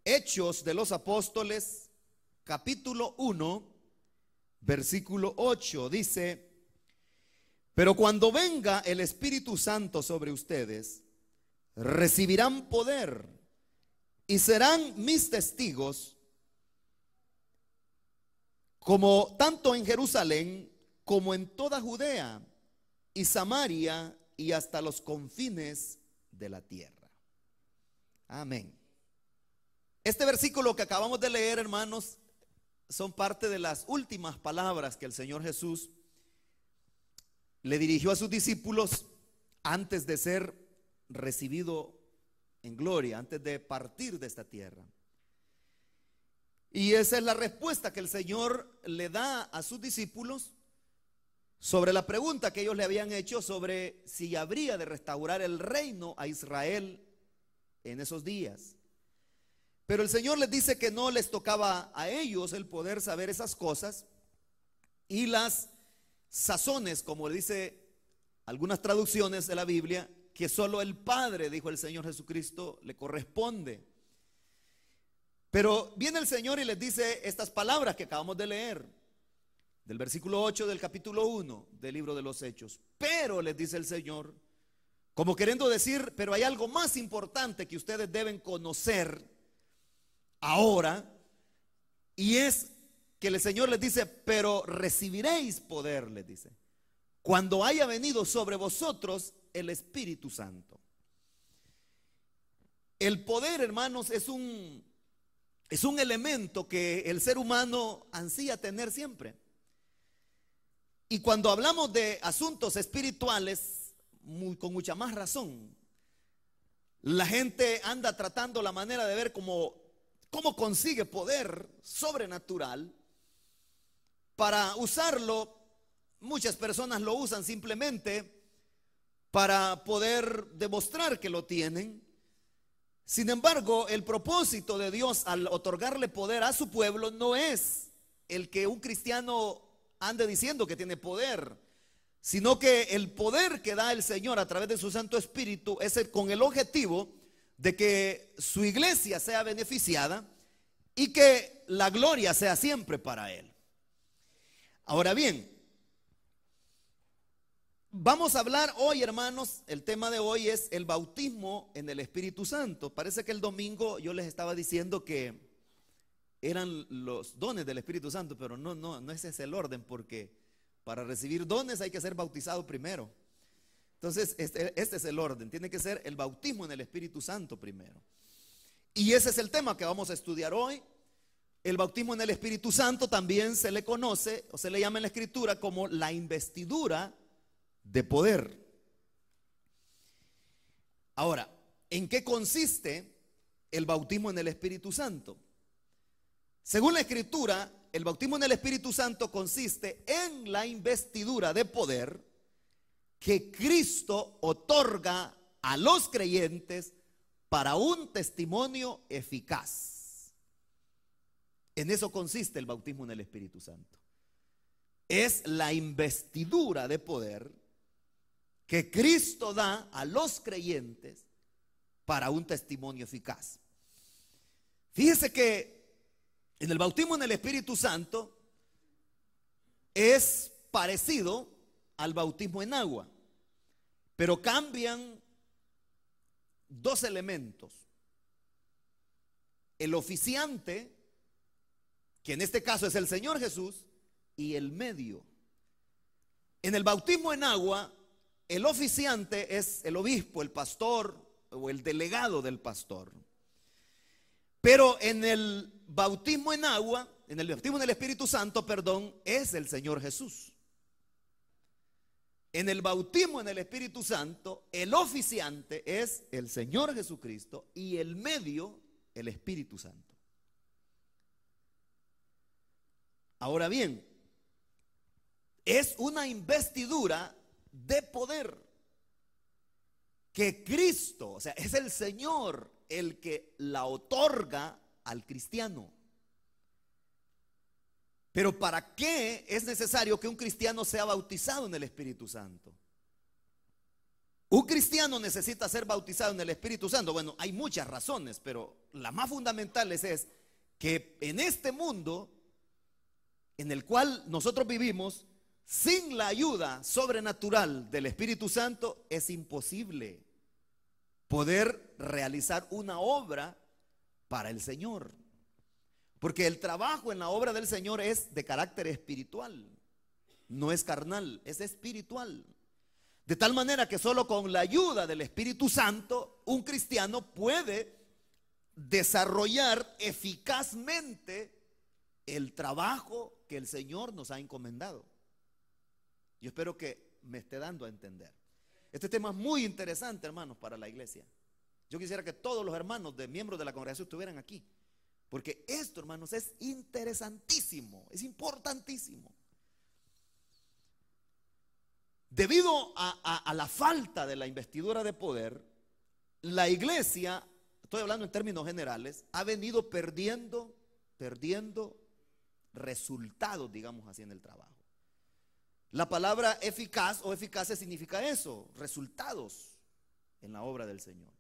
Hechos de los Apóstoles, capítulo 1, versículo 8, dice: pero cuando venga el Espíritu Santo sobre ustedes, recibirán poder y serán mis testigos, como tanto en Jerusalén como en toda Judea y Samaria y hasta los confines de la tierra. Amén. Este versículo que acabamos de leer, hermanos, son parte de las últimas palabras que el Señor Jesús le dirigió a sus discípulos antes de ser recibido en gloria, antes de partir de esta tierra. Y esa es la respuesta que el Señor le da a sus discípulos sobre la pregunta que ellos le habían hecho sobre si habría de restaurar el reino a Israel en esos días. Pero el Señor les dice que no les tocaba a ellos el poder saber esas cosas, y las sazones, como dice algunas traducciones de la Biblia, que solo el Padre, dijo el Señor Jesucristo, le corresponde. Pero viene el Señor y les dice estas palabras que acabamos de leer, del versículo 8 del capítulo 1 del libro de los Hechos. Pero, les dice el Señor, como queriendo decir, pero hay algo más importante que ustedes deben conocer ahora, y es que el Señor les dice: pero recibiréis poder, les dice, cuando haya venido sobre vosotros el Espíritu Santo. El poder, hermanos, es un elemento que el ser humano ansía tener siempre. Y cuando hablamos de asuntos espirituales, con mucha más razón, la gente anda tratando la manera de ver cómo consigue poder sobrenatural para usarlo. Muchas personas lo usan simplemente para poder demostrar que lo tienen. Sin embargo, el propósito de Dios al otorgarle poder a su pueblo no es el que un cristiano ande diciendo que tiene poder, sino que el poder que da el Señor a través de su Santo Espíritu es con el objetivo de que su iglesia sea beneficiada y que la gloria sea siempre para Él. Ahora bien, vamos a hablar hoy, hermanos, el tema de hoy es el bautismo en el Espíritu Santo. Parece que el domingo yo les estaba diciendo que eran los dones del Espíritu Santo, pero no ese es el orden, porque para recibir dones hay que ser bautizado primero. Entonces, este es el orden, tiene que ser el bautismo en el Espíritu Santo primero. Y ese es el tema que vamos a estudiar hoy. El bautismo en el Espíritu Santo también se le conoce, o se le llama en la Escritura, como la investidura de poder. Ahora, ¿en qué consiste el bautismo en el Espíritu Santo? Según la Escritura, el bautismo en el Espíritu Santo consiste en la investidura de poder que Cristo otorga a los creyentes para un testimonio eficaz. En eso consiste el bautismo en el Espíritu Santo. Es la investidura de poder que Cristo da a los creyentes para un testimonio eficaz. Fíjese que en el bautismo en el Espíritu Santo es parecido al bautismo en agua, pero cambian dos elementos: el oficiante, que en este caso es el Señor Jesús, y el medio. En el bautismo en agua, el oficiante es el obispo, el pastor o el delegado del pastor. Pero en el bautismo en agua, en el bautismo en el Espíritu Santo, perdón, es el Señor Jesús. En el bautismo en el Espíritu Santo, el oficiante es el Señor Jesucristo y el medio, el Espíritu Santo. Ahora bien, es una investidura de poder que Cristo, o sea, es el Señor el que la otorga al cristiano. Pero ¿para qué es necesario que un cristiano sea bautizado en el Espíritu Santo? Un cristiano necesita ser bautizado en el Espíritu Santo. Bueno, hay muchas razones, pero la más fundamental es que en este mundo en el cual nosotros vivimos, sin la ayuda sobrenatural del Espíritu Santo, es imposible poder realizar una obra para el Señor. Porque el trabajo en la obra del Señor es de carácter espiritual, no es carnal, es espiritual. De tal manera que solo con la ayuda del Espíritu Santo un cristiano puede desarrollar eficazmente el trabajo que el Señor nos ha encomendado. Yo espero que me esté dando a entender. Este tema es muy interesante, hermanos, para la iglesia. Yo quisiera que todos los hermanos de miembros de la congregación estuvieran aquí, porque esto, hermanos, es interesantísimo, es importantísimo. Debido a la falta de la investidura de poder, la iglesia, estoy hablando en términos generales, ha venido perdiendo resultados, digamos así, en el trabajo. La palabra eficaz o eficacia significa eso, resultados en la obra del Señor.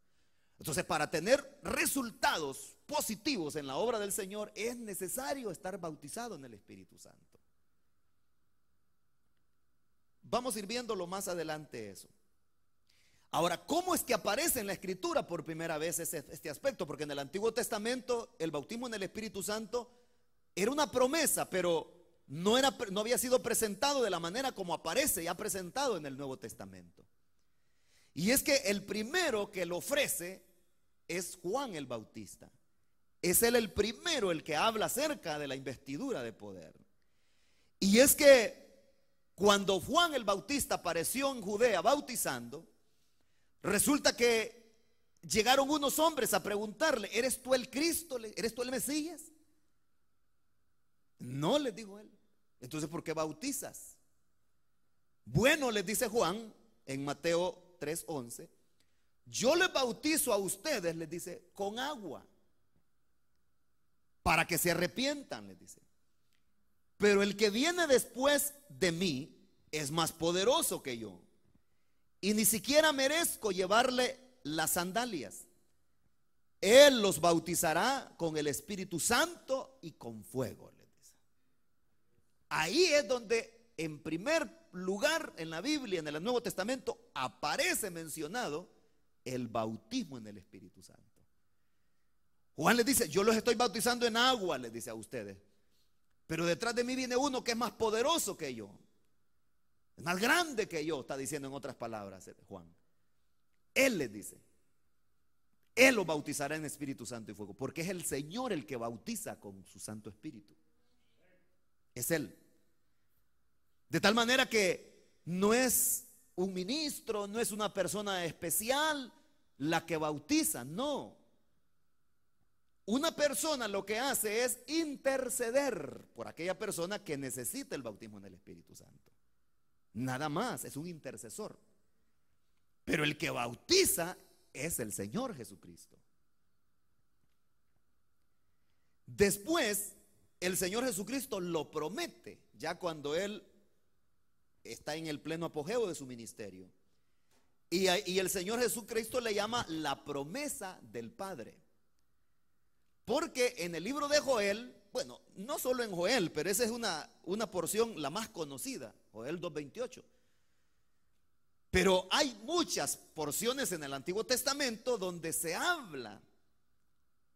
Entonces, para tener resultados positivos en la obra del Señor es necesario estar bautizado en el Espíritu Santo. Vamos a ir viéndolo más adelante eso. Ahora, ¿cómo es que aparece en la Escritura por primera vez este aspecto? Porque en el Antiguo Testamento el bautismo en el Espíritu Santo era una promesa, pero no había sido presentado de la manera como aparece ya presentado en el Nuevo Testamento. Y es que el primero que lo ofrece es Juan el Bautista. Es él el primero el que habla acerca de la investidura de poder. Y es que cuando Juan el Bautista apareció en Judea bautizando, resulta que llegaron unos hombres a preguntarle: ¿eres tú el Cristo? ¿Eres tú el Mesías? No, les dijo él. Entonces, ¿por qué bautizas? Bueno, les dice Juan en Mateo 3:11, yo les bautizo a ustedes, les dice, con agua, para que se arrepientan, les dice. Pero el que viene después de mí es más poderoso que yo, y ni siquiera merezco llevarle las sandalias. Él los bautizará con el Espíritu Santo y con fuego, les dice. Ahí es donde en primer lugar en la Biblia, en el Nuevo Testamento, aparece mencionado el bautismo en el Espíritu Santo. Juan les dice: yo los estoy bautizando en agua, les dice a ustedes, pero detrás de mí viene uno que es más poderoso que yo, es más grande que yo, está diciendo en otras palabras Juan. Él les dice, él los bautizará en Espíritu Santo y fuego, porque es el Señor el que bautiza con su Santo Espíritu. Es él. De tal manera que no es un ministro, no es una persona especial la que bautiza, no. Una persona lo que hace es interceder por aquella persona que necesita el bautismo en el Espíritu Santo. Nada más, es un intercesor. Pero el que bautiza es el Señor Jesucristo. Después, el Señor Jesucristo lo promete, ya cuando Él está en el pleno apogeo de su ministerio. Y el Señor Jesucristo le llama la promesa del Padre. Porque en el libro de Joel, bueno, no solo en Joel, pero esa es una porción la más conocida, Joel 2:28. Pero hay muchas porciones en el Antiguo Testamento donde se habla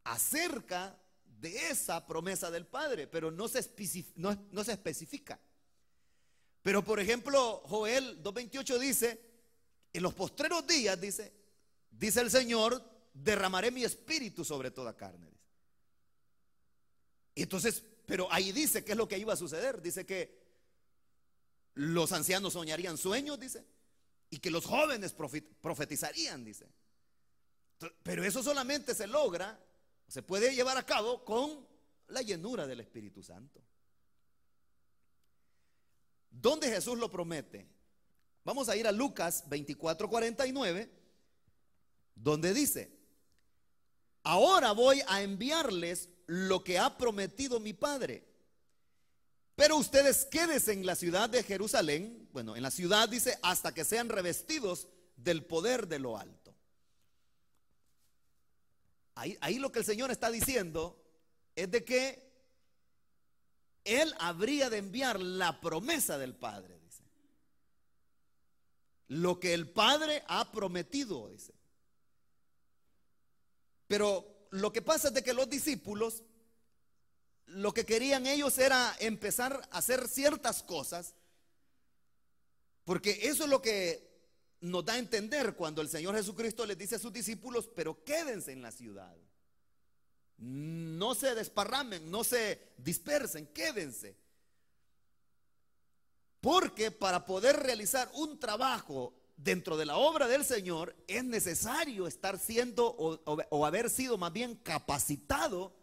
acerca de esa promesa del Padre, pero no se especifica. Pero por ejemplo, Joel 2:28 dice: en los postreros días, dice el Señor, derramaré mi espíritu sobre toda carne. Entonces, pero ahí dice qué es lo que iba a suceder. Dice que los ancianos soñarían sueños, dice, y que los jóvenes profetizarían, dice. Pero eso solamente se logra, se puede llevar a cabo con la llenura del Espíritu Santo. ¿Dónde Jesús lo promete? Vamos a ir a Lucas 24:49, donde dice: ahora voy a enviarles lo que ha prometido mi Padre, pero ustedes quédense en la ciudad de Jerusalén, bueno, en la ciudad dice, hasta que sean revestidos del poder de lo alto. Ahí lo que el Señor está diciendo es de que Él habría de enviar la promesa del Padre, dice. Lo que el Padre ha prometido, dice. Pero lo que pasa es de que los discípulos, lo que querían ellos era empezar a hacer ciertas cosas, porque eso es lo que nos da a entender cuando el Señor Jesucristo les dice a sus discípulos: pero quédense en la ciudad, no se desparramen, no se dispersen, quédense. Porque para poder realizar un trabajo dentro de la obra del Señor es necesario estar siendo o haber sido más bien capacitado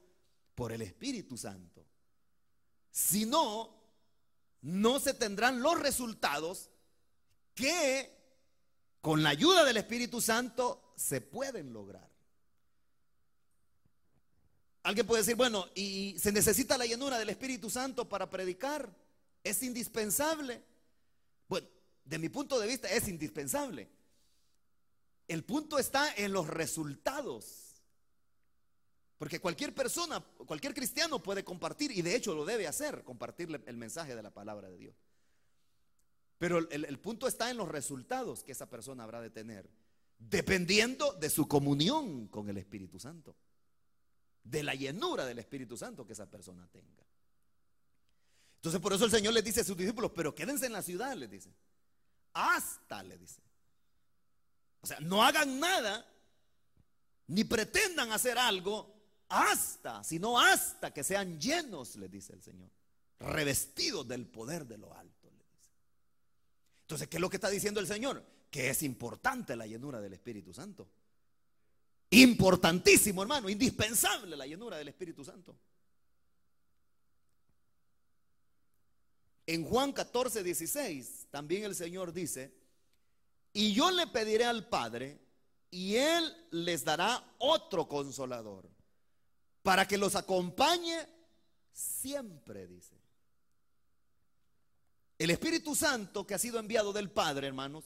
por el Espíritu Santo. Si no, no se tendrán los resultados que con la ayuda del Espíritu Santo se pueden lograr. Alguien puede decir: bueno, ¿y se necesita la llenura del Espíritu Santo para predicar? ¿Es indispensable? Bueno, de mi punto de vista es indispensable. El punto está en los resultados. Porque cualquier persona, cualquier cristiano puede compartir, y de hecho lo debe hacer, compartir el mensaje de la palabra de Dios. Pero el punto está en los resultados que esa persona habrá de tener, dependiendo de su comunión con el Espíritu Santo, de la llenura del Espíritu Santo que esa persona tenga. Entonces por eso el Señor les dice a sus discípulos: pero quédense en la ciudad, les dice. Hasta, le dice. O sea, no hagan nada, ni pretendan hacer algo hasta, sino hasta que sean llenos, les dice el Señor, revestidos del poder de lo alto, les dice. Entonces, ¿qué es lo que está diciendo el Señor? Que es importante la llenura del Espíritu Santo. Importantísimo, hermano, indispensable la llenura del Espíritu Santo. En Juan 14:16 también el Señor dice: y yo le pediré al Padre, y Él les dará otro consolador, para que los acompañe siempre, dice. El Espíritu Santo que ha sido enviado del Padre, hermanos,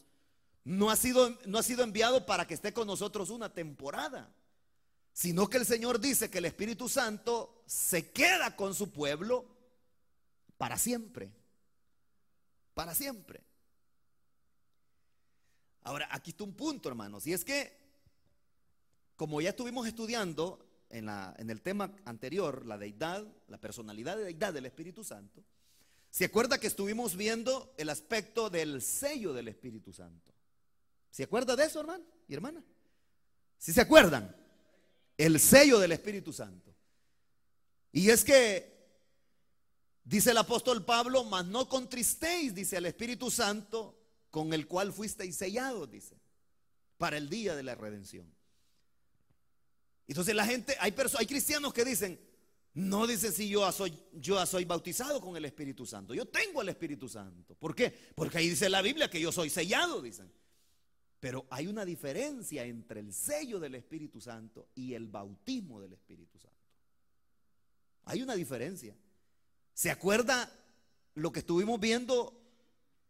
no ha sido enviado para que esté con nosotros una temporada, sino que el Señor dice que el Espíritu Santo se queda con su pueblo para siempre. Para siempre. Ahora, aquí está un punto, hermanos, y es que, como ya estuvimos estudiando en el tema anterior, la deidad, la personalidad de deidad del Espíritu Santo, ¿se acuerda que estuvimos viendo el aspecto del sello del Espíritu Santo? ¿Se acuerda de eso, hermano y hermana? ¿Sí se acuerdan? El sello del Espíritu Santo. Y es que dice el apóstol Pablo: mas no contristéis, dice, al Espíritu Santo, con el cual fuisteis sellados, dice, para el día de la redención. Entonces la gente, hay cristianos que dicen: no, dice, si yo ya soy bautizado con el Espíritu Santo, yo tengo el Espíritu Santo. ¿Por qué? Porque ahí dice la Biblia que yo soy sellado, dicen. Pero hay una diferencia entre el sello del Espíritu Santo y el bautismo del Espíritu Santo. Hay una diferencia. ¿Se acuerda lo que estuvimos viendo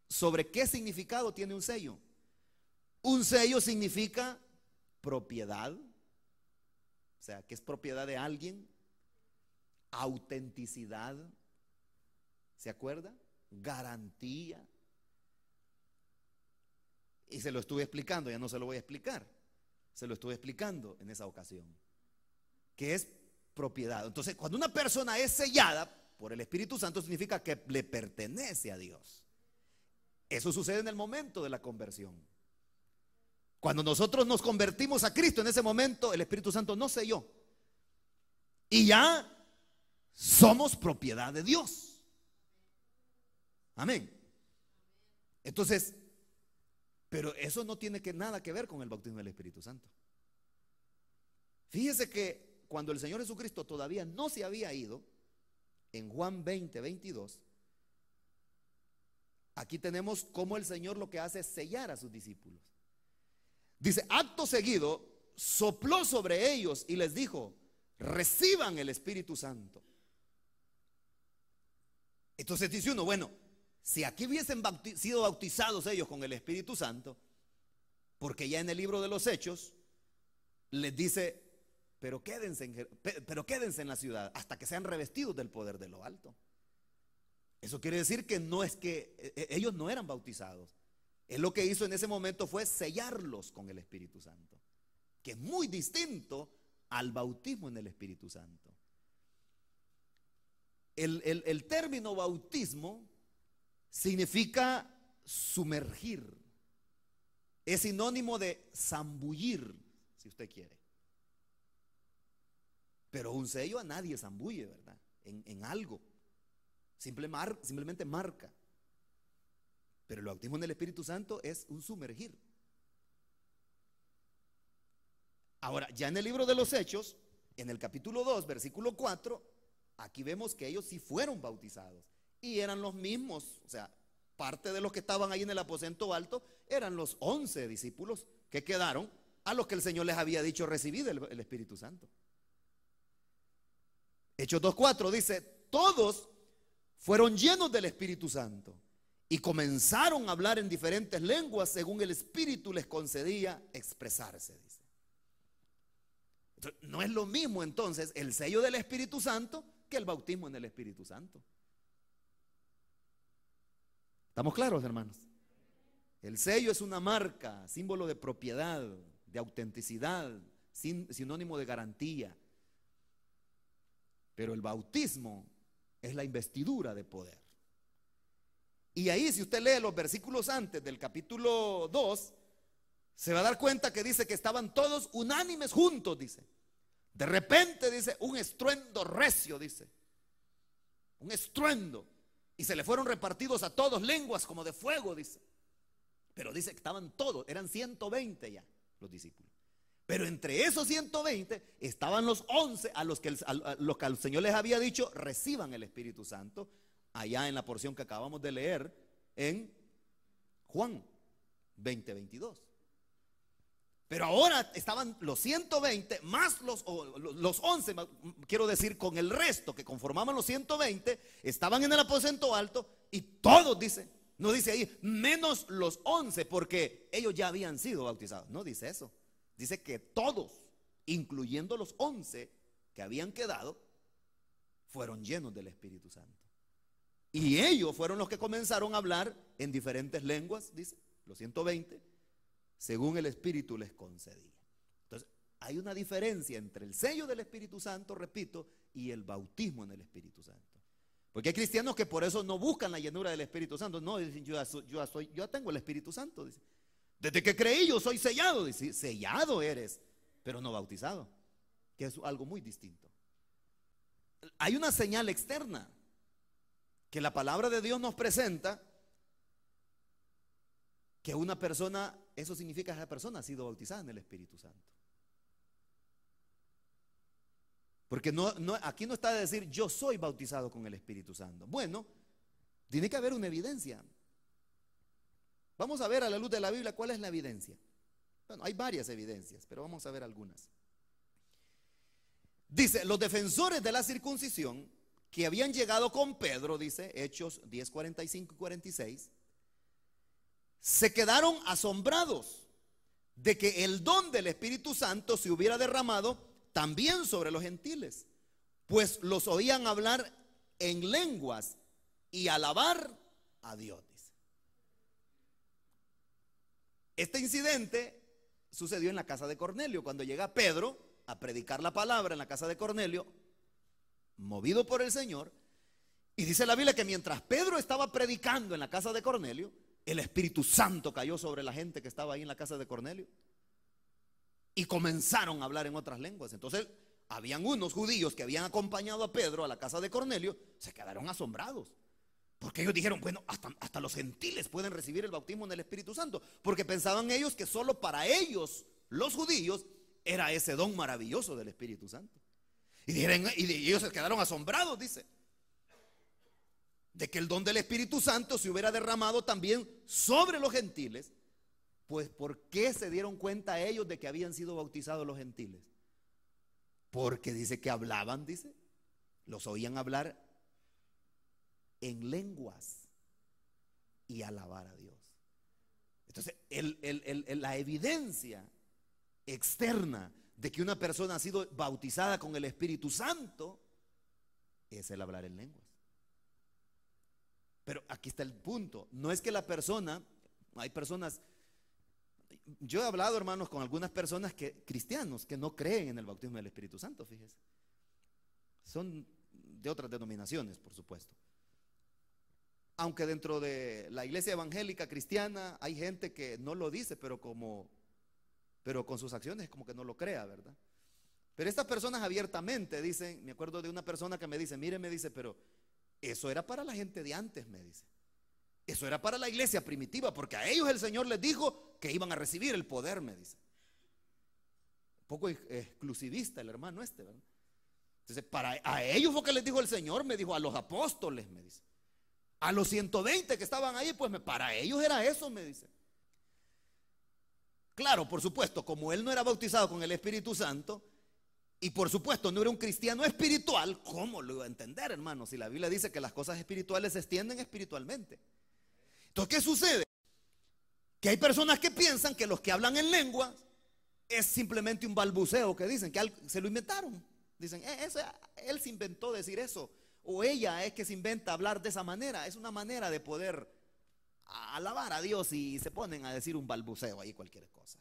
sobre qué significado tiene un sello? Un sello significa propiedad, o sea, que es propiedad de alguien. Autenticidad, ¿se acuerda? Garantía. Y se lo estuve explicando, ya no se lo voy a explicar. Se lo estuve explicando en esa ocasión, que es propiedad. Entonces, cuando una persona es sellada por el Espíritu Santo, significa que le pertenece a Dios. Eso sucede en el momento de la conversión. Cuando nosotros nos convertimos a Cristo, en ese momento el Espíritu Santo nos selló y ya somos propiedad de Dios. Amén. Entonces, pero eso no tiene nada que ver con el bautismo del Espíritu Santo. Fíjese que cuando el Señor Jesucristo todavía no se había ido, en Juan 20:22, aquí tenemos cómo el Señor lo que hace es sellar a sus discípulos. Dice: acto seguido sopló sobre ellos y les dijo: reciban el Espíritu Santo. Entonces dice uno: bueno, si aquí hubiesen sido bautizados ellos con el Espíritu Santo, Porque ya en el libro de los Hechos les dice, pero quédense en la ciudad hasta que sean revestidos del poder de lo alto. Eso quiere decir que no es que ellos no eran bautizados. Él lo que hizo en ese momento fue sellarlos con el Espíritu Santo, que es muy distinto al bautismo en el Espíritu Santo. El término bautismo significa sumergir. Es sinónimo de zambullir, si usted quiere. Pero un sello a nadie zambulle, ¿verdad? En algo. Simplemente marca. Pero el bautismo en el Espíritu Santo es un sumergir. Ahora, ya en el libro de los Hechos, en el capítulo 2, versículo 4, aquí vemos que ellos sí fueron bautizados. Y eran los mismos, o sea, parte de los que estaban ahí en el aposento alto eran los 11 discípulos que quedaron, a los que el Señor les había dicho recibid el Espíritu Santo. Hechos 2:4 dice, todos fueron llenos del Espíritu Santo y comenzaron a hablar en diferentes lenguas según el Espíritu les concedía expresarse, dice. Entonces, no es lo mismo entonces el sello del Espíritu Santo que el bautismo en el Espíritu Santo. ¿Estamos claros, hermanos? El sello es una marca, símbolo de propiedad, de autenticidad, sinónimo de garantía. Pero el bautismo es la investidura de poder. Y ahí, si usted lee los versículos antes del capítulo 2, se va a dar cuenta que dice que estaban todos unánimes juntos, dice. De repente, dice, un estruendo recio, dice. Un estruendo. Y se le fueron repartidos a todos lenguas como de fuego, dice. Pero dice que estaban todos, eran 120 ya los discípulos. Pero entre esos 120 estaban los 11 a los que el Señor les había dicho, reciban el Espíritu Santo, allá en la porción que acabamos de leer en Juan 20:22. Pero ahora estaban los 120 más los 11, quiero decir, con el resto que conformaban los 120, estaban en el aposento alto y todos, dice, no dice ahí, menos los 11, porque ellos ya habían sido bautizados. No dice eso. Dice que todos, incluyendo los 11 que habían quedado, fueron llenos del Espíritu Santo. Y ellos fueron los que comenzaron a hablar en diferentes lenguas, dice, los 120, según el Espíritu les concedía. Entonces, hay una diferencia entre el sello del Espíritu Santo, repito, y el bautismo en el Espíritu Santo. Porque hay cristianos que por eso no buscan la llenura del Espíritu Santo. No, dicen, yo ya tengo el Espíritu Santo, dice. Desde que creí yo soy sellado, dice. Sellado eres, pero no bautizado, que es algo muy distinto. Hay una señal externa que la palabra de Dios nos presenta, que una persona, eso significa que esa persona ha sido bautizada en el Espíritu Santo. Porque aquí no está de decir yo soy bautizado con el Espíritu Santo. Bueno, tiene que haber una evidencia. Vamos a ver a la luz de la Biblia cuál es la evidencia. Bueno, hay varias evidencias, pero vamos a ver algunas. Dice, los defensores de la circuncisión que habían llegado con Pedro, dice Hechos 10, 45 y 46, se quedaron asombrados de que el don del Espíritu Santo se hubiera derramado también sobre los gentiles, pues los oían hablar en lenguas y alabar a Dios. Dice. Este incidente sucedió en la casa de Cornelio, cuando llega Pedro a predicar la palabra en la casa de Cornelio, movido por el Señor. Y dice la Biblia que mientras Pedro estaba predicando en la casa de Cornelio, el Espíritu Santo cayó sobre la gente que estaba ahí en la casa de Cornelio y comenzaron a hablar en otras lenguas. Entonces habían unos judíos que habían acompañado a Pedro a la casa de Cornelio, se quedaron asombrados, porque ellos dijeron, bueno, hasta los gentiles pueden recibir el bautismo en el Espíritu Santo, porque pensaban ellos que solo para ellos, los judíos, era ese don maravilloso del Espíritu Santo. Y ellos se quedaron asombrados, dice, de que el don del Espíritu Santo se hubiera derramado también sobre los gentiles. Pues ¿por qué se dieron cuenta ellos de que habían sido bautizados los gentiles? Porque dice que hablaban, dice, los oían hablar en lenguas y alabar a Dios. Entonces, la evidencia externa de que una persona ha sido bautizada con el Espíritu Santo es el hablar en lenguas. Pero aquí está el punto. No es que la persona, hay personas, yo he hablado, hermanos, con algunas personas cristianos que no creen en el bautismo del Espíritu Santo, fíjese. Son de otras denominaciones, por supuesto. Aunque dentro de la iglesia evangélica cristiana hay gente que no lo dice, pero con sus acciones como que no lo crea, ¿verdad? Pero estas personas abiertamente dicen, me acuerdo de una persona que me dice, mire, me dice, pero eso era para la gente de antes, me dice. Eso era para la iglesia primitiva, porque a ellos el Señor les dijo que iban a recibir el poder, me dice. Un poco exclusivista el hermano este, ¿verdad? Entonces, a ellos fue que les dijo el Señor, me dijo, a los apóstoles, me dice. A los 120 que estaban ahí, pues para ellos era eso, me dice. Claro, por supuesto, como él no era bautizado con el Espíritu Santo, y por supuesto no era un cristiano espiritual, ¿cómo lo iba a entender, hermano? Si la Biblia dice que las cosas espirituales se extienden espiritualmente. Entonces, ¿qué sucede? Que hay personas que piensan que los que hablan en lenguas es simplemente un balbuceo, que dicen que se lo inventaron. Dicen, él se inventó decir eso, o ella es que se inventa hablar de esa manera. Es una manera de poder alabar a Dios y se ponen a decir un balbuceo ahí, cualquier cosa.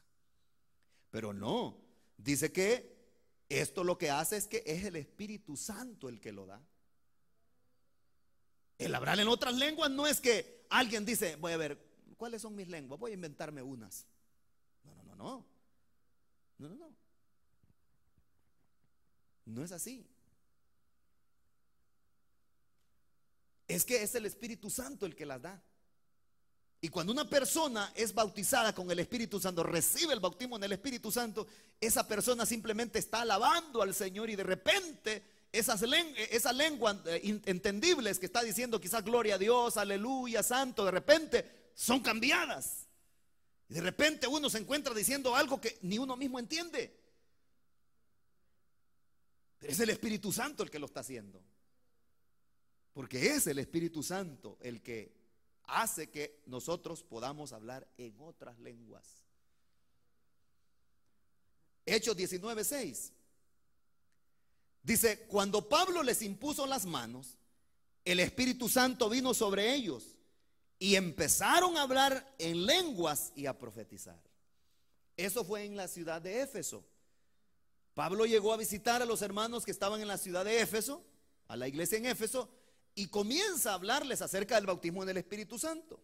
Pero no, dice que esto lo que hace es que es el Espíritu Santo el que lo da. El hablar en otras lenguas no es que alguien dice, voy a ver, ¿cuáles son mis lenguas? Voy a inventarme unas. No. No es así. Es que es el Espíritu Santo el que las da. Y cuando una persona es bautizada con el Espíritu Santo, recibe el bautismo en el Espíritu Santo, esa persona simplemente está alabando al Señor y de repente esas lenguas entendibles que está diciendo quizás gloria a Dios, aleluya, santo, de repente son cambiadas. Y de repente uno se encuentra diciendo algo que ni uno mismo entiende. Pero es el Espíritu Santo el que lo está haciendo. Porque es el Espíritu Santo el que hace que nosotros podamos hablar en otras lenguas. Hechos 19:6 dice: cuando Pablo les impuso las manos, el Espíritu Santo vino sobre ellos y empezaron a hablar en lenguas y a profetizar. Eso fue en la ciudad de Éfeso. Pablo llegó a visitar a los hermanos que estaban en la ciudad de Éfeso, a la iglesia en Éfeso, y comienza a hablarles acerca del bautismo en el Espíritu Santo.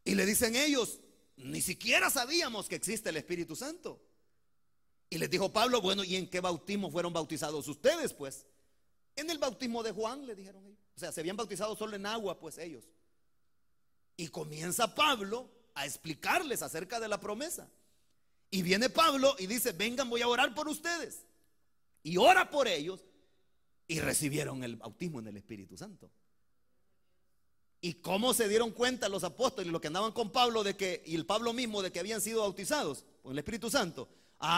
Y le dicen ellos: ni siquiera sabíamos que existe el Espíritu Santo. Y les dijo Pablo: bueno, ¿y en qué bautismo fueron bautizados ustedes? Pues en el bautismo de Juan, le dijeron ellos. O sea, se habían bautizado solo en agua, pues ellos. Y comienza Pablo a explicarles acerca de la promesa. Y viene Pablo y dice: vengan, voy a orar por ustedes. Y ora por ellos. Y recibieron el bautismo en el Espíritu Santo. ¿Y cómo se dieron cuenta los apóstoles, los que andaban con Pablo, y el Pablo mismo, de que habían sido bautizados con el Espíritu Santo?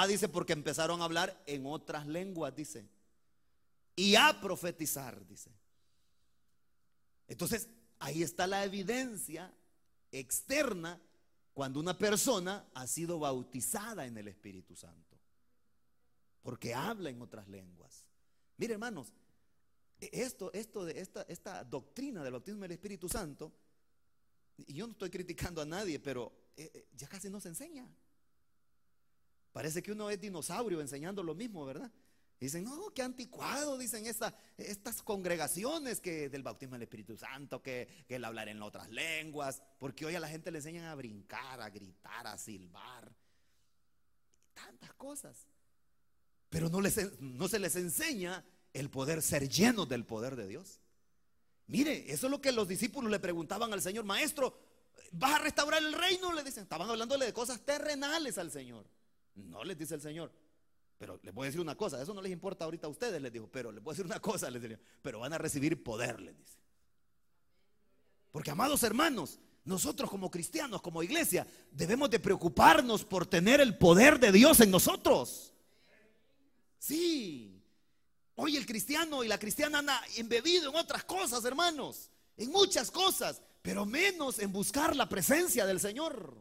Dice, porque empezaron a hablar en otras lenguas, dice, y a profetizar, dice. Entonces, ahí está la evidencia externa cuando una persona ha sido bautizada en el Espíritu Santo, porque habla en otras lenguas. Mire, hermanos, esta doctrina del bautismo del Espíritu Santo, y yo no estoy criticando a nadie, pero ya casi no se enseña. Parece que uno es dinosaurio enseñando lo mismo, ¿verdad? Dicen: no, qué anticuado, dicen estas congregaciones que del bautismo del Espíritu Santo, que el hablar en otras lenguas, porque hoy a la gente le enseñan a brincar, a gritar, a silbar, tantas cosas. Pero no se les enseña el poder ser llenos del poder de Dios. Mire, eso es lo que los discípulos le preguntaban al Señor: maestro, ¿vas a restaurar el reino? Le dicen. Estaban hablándole de cosas terrenales al Señor. No, les dice el Señor: pero les voy a decir una cosa, eso no les importa ahorita a ustedes, les dijo, pero les voy a decir una cosa, les dijo, pero van a recibir poder, les dice. Porque, amados hermanos, nosotros como cristianos, como iglesia, debemos de preocuparnos por tener el poder de Dios en nosotros. Sí. Hoy el cristiano y la cristiana anda embebido en otras cosas, hermanos, en muchas cosas, pero menos en buscar la presencia del Señor.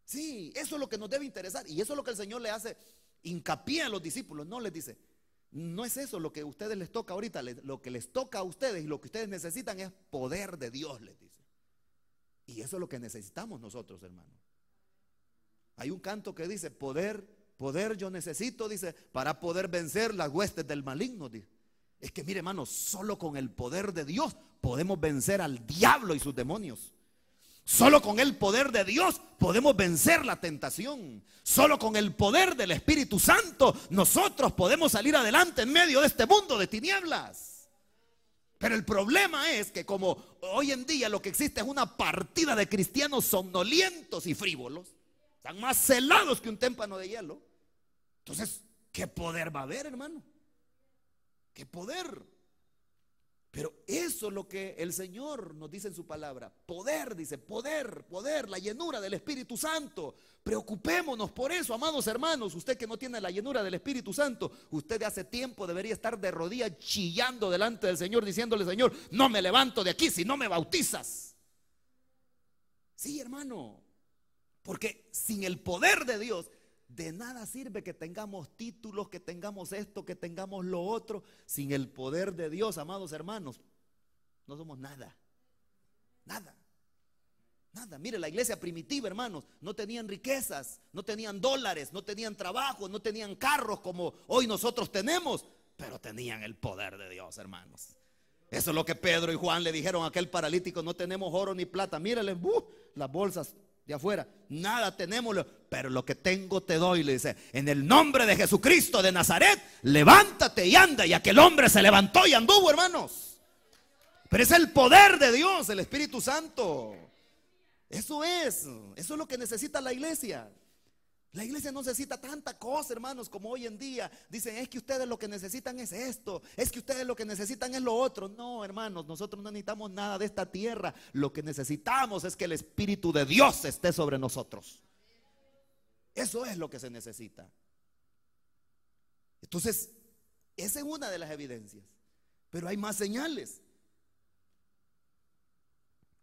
Sí, eso es lo que nos debe interesar. Y eso es lo que el Señor le hace hincapié a los discípulos. No les dice, no es eso lo que a ustedes les toca ahorita. Lo que les toca a ustedes y lo que ustedes necesitan es poder de Dios, les dice. Y eso es lo que necesitamos nosotros, hermanos. Hay un canto que dice, poder yo necesito, dice, para poder vencer las huestes del maligno, dice. Es que mire, hermanos, solo con el poder de Dios podemos vencer al diablo y sus demonios. Solo con el poder de Dios podemos vencer la tentación. Solo con el poder del Espíritu Santo nosotros podemos salir adelante en medio de este mundo de tinieblas. Pero el problema es que como hoy en día lo que existe es una partida de cristianos somnolientos y frívolos, están más celados que un témpano de hielo. Entonces, ¿qué poder va a haber, hermano? ¿Qué poder? Pero eso es lo que el Señor nos dice en su palabra. Poder, dice, poder, la llenura del Espíritu Santo. Preocupémonos por eso, amados hermanos. Usted que no tiene la llenura del Espíritu Santo, usted de hace tiempo debería estar de rodillas chillando delante del Señor, diciéndole, Señor, no me levanto de aquí si no me bautizas. Sí, hermano, porque sin el poder de Dios, de nada sirve que tengamos títulos, que tengamos esto, que tengamos lo otro. Sin el poder de Dios, amados hermanos, no somos nada. Nada. Nada. Mire, la iglesia primitiva, hermanos, no tenían riquezas, no tenían dólares, no tenían trabajo, no tenían carros como hoy nosotros tenemos, pero tenían el poder de Dios, hermanos. Eso es lo que Pedro y Juan le dijeron a aquel paralítico: no tenemos oro ni plata. Mírale, las bolsas de afuera, nada tenemos, pero lo que tengo te doy, le dice, en el nombre de Jesucristo de Nazaret, levántate y anda. Y aquel hombre se levantó y anduvo, hermanos. Pero es el poder de Dios, el Espíritu Santo. Eso es lo que necesita la iglesia. La iglesia no necesita tanta cosa, hermanos, como hoy en día. Dicen, es que ustedes lo que necesitan es esto, es que ustedes lo que necesitan es lo otro. No, hermanos, nosotros no necesitamos nada de esta tierra. Lo que necesitamos es que el Espíritu de Dios esté sobre nosotros. Eso es lo que se necesita. Entonces, esa es una de las evidencias. Pero hay más señales.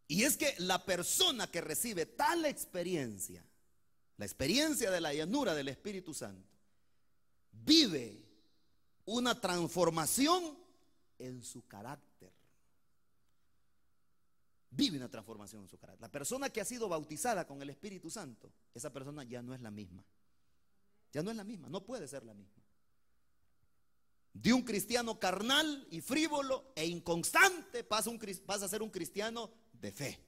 Y es que la persona que recibe tal experiencia, la experiencia de la llenura del Espíritu Santo, vive una transformación en su carácter. Vive una transformación en su carácter. La persona que ha sido bautizada con el Espíritu Santo, esa persona ya no es la misma. Ya no es la misma, no puede ser la misma. De un cristiano carnal y frívolo e inconstante pasa a ser un cristiano de fe.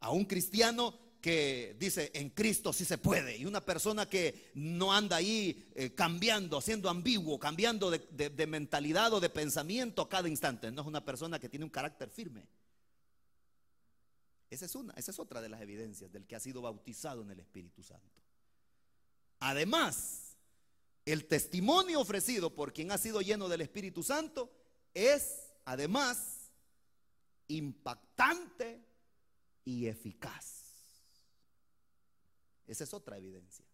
A un cristiano que dice, en Cristo sí se puede. Y una persona que no anda ahí cambiando, siendo ambiguo, cambiando de mentalidad o de pensamiento a cada instante. No es una persona que tiene un carácter firme. Esa es otra de las evidencias del que ha sido bautizado en el Espíritu Santo. Además, el testimonio ofrecido por quien ha sido lleno del Espíritu Santo es, además, impactante y eficaz. Esa es otra evidencia.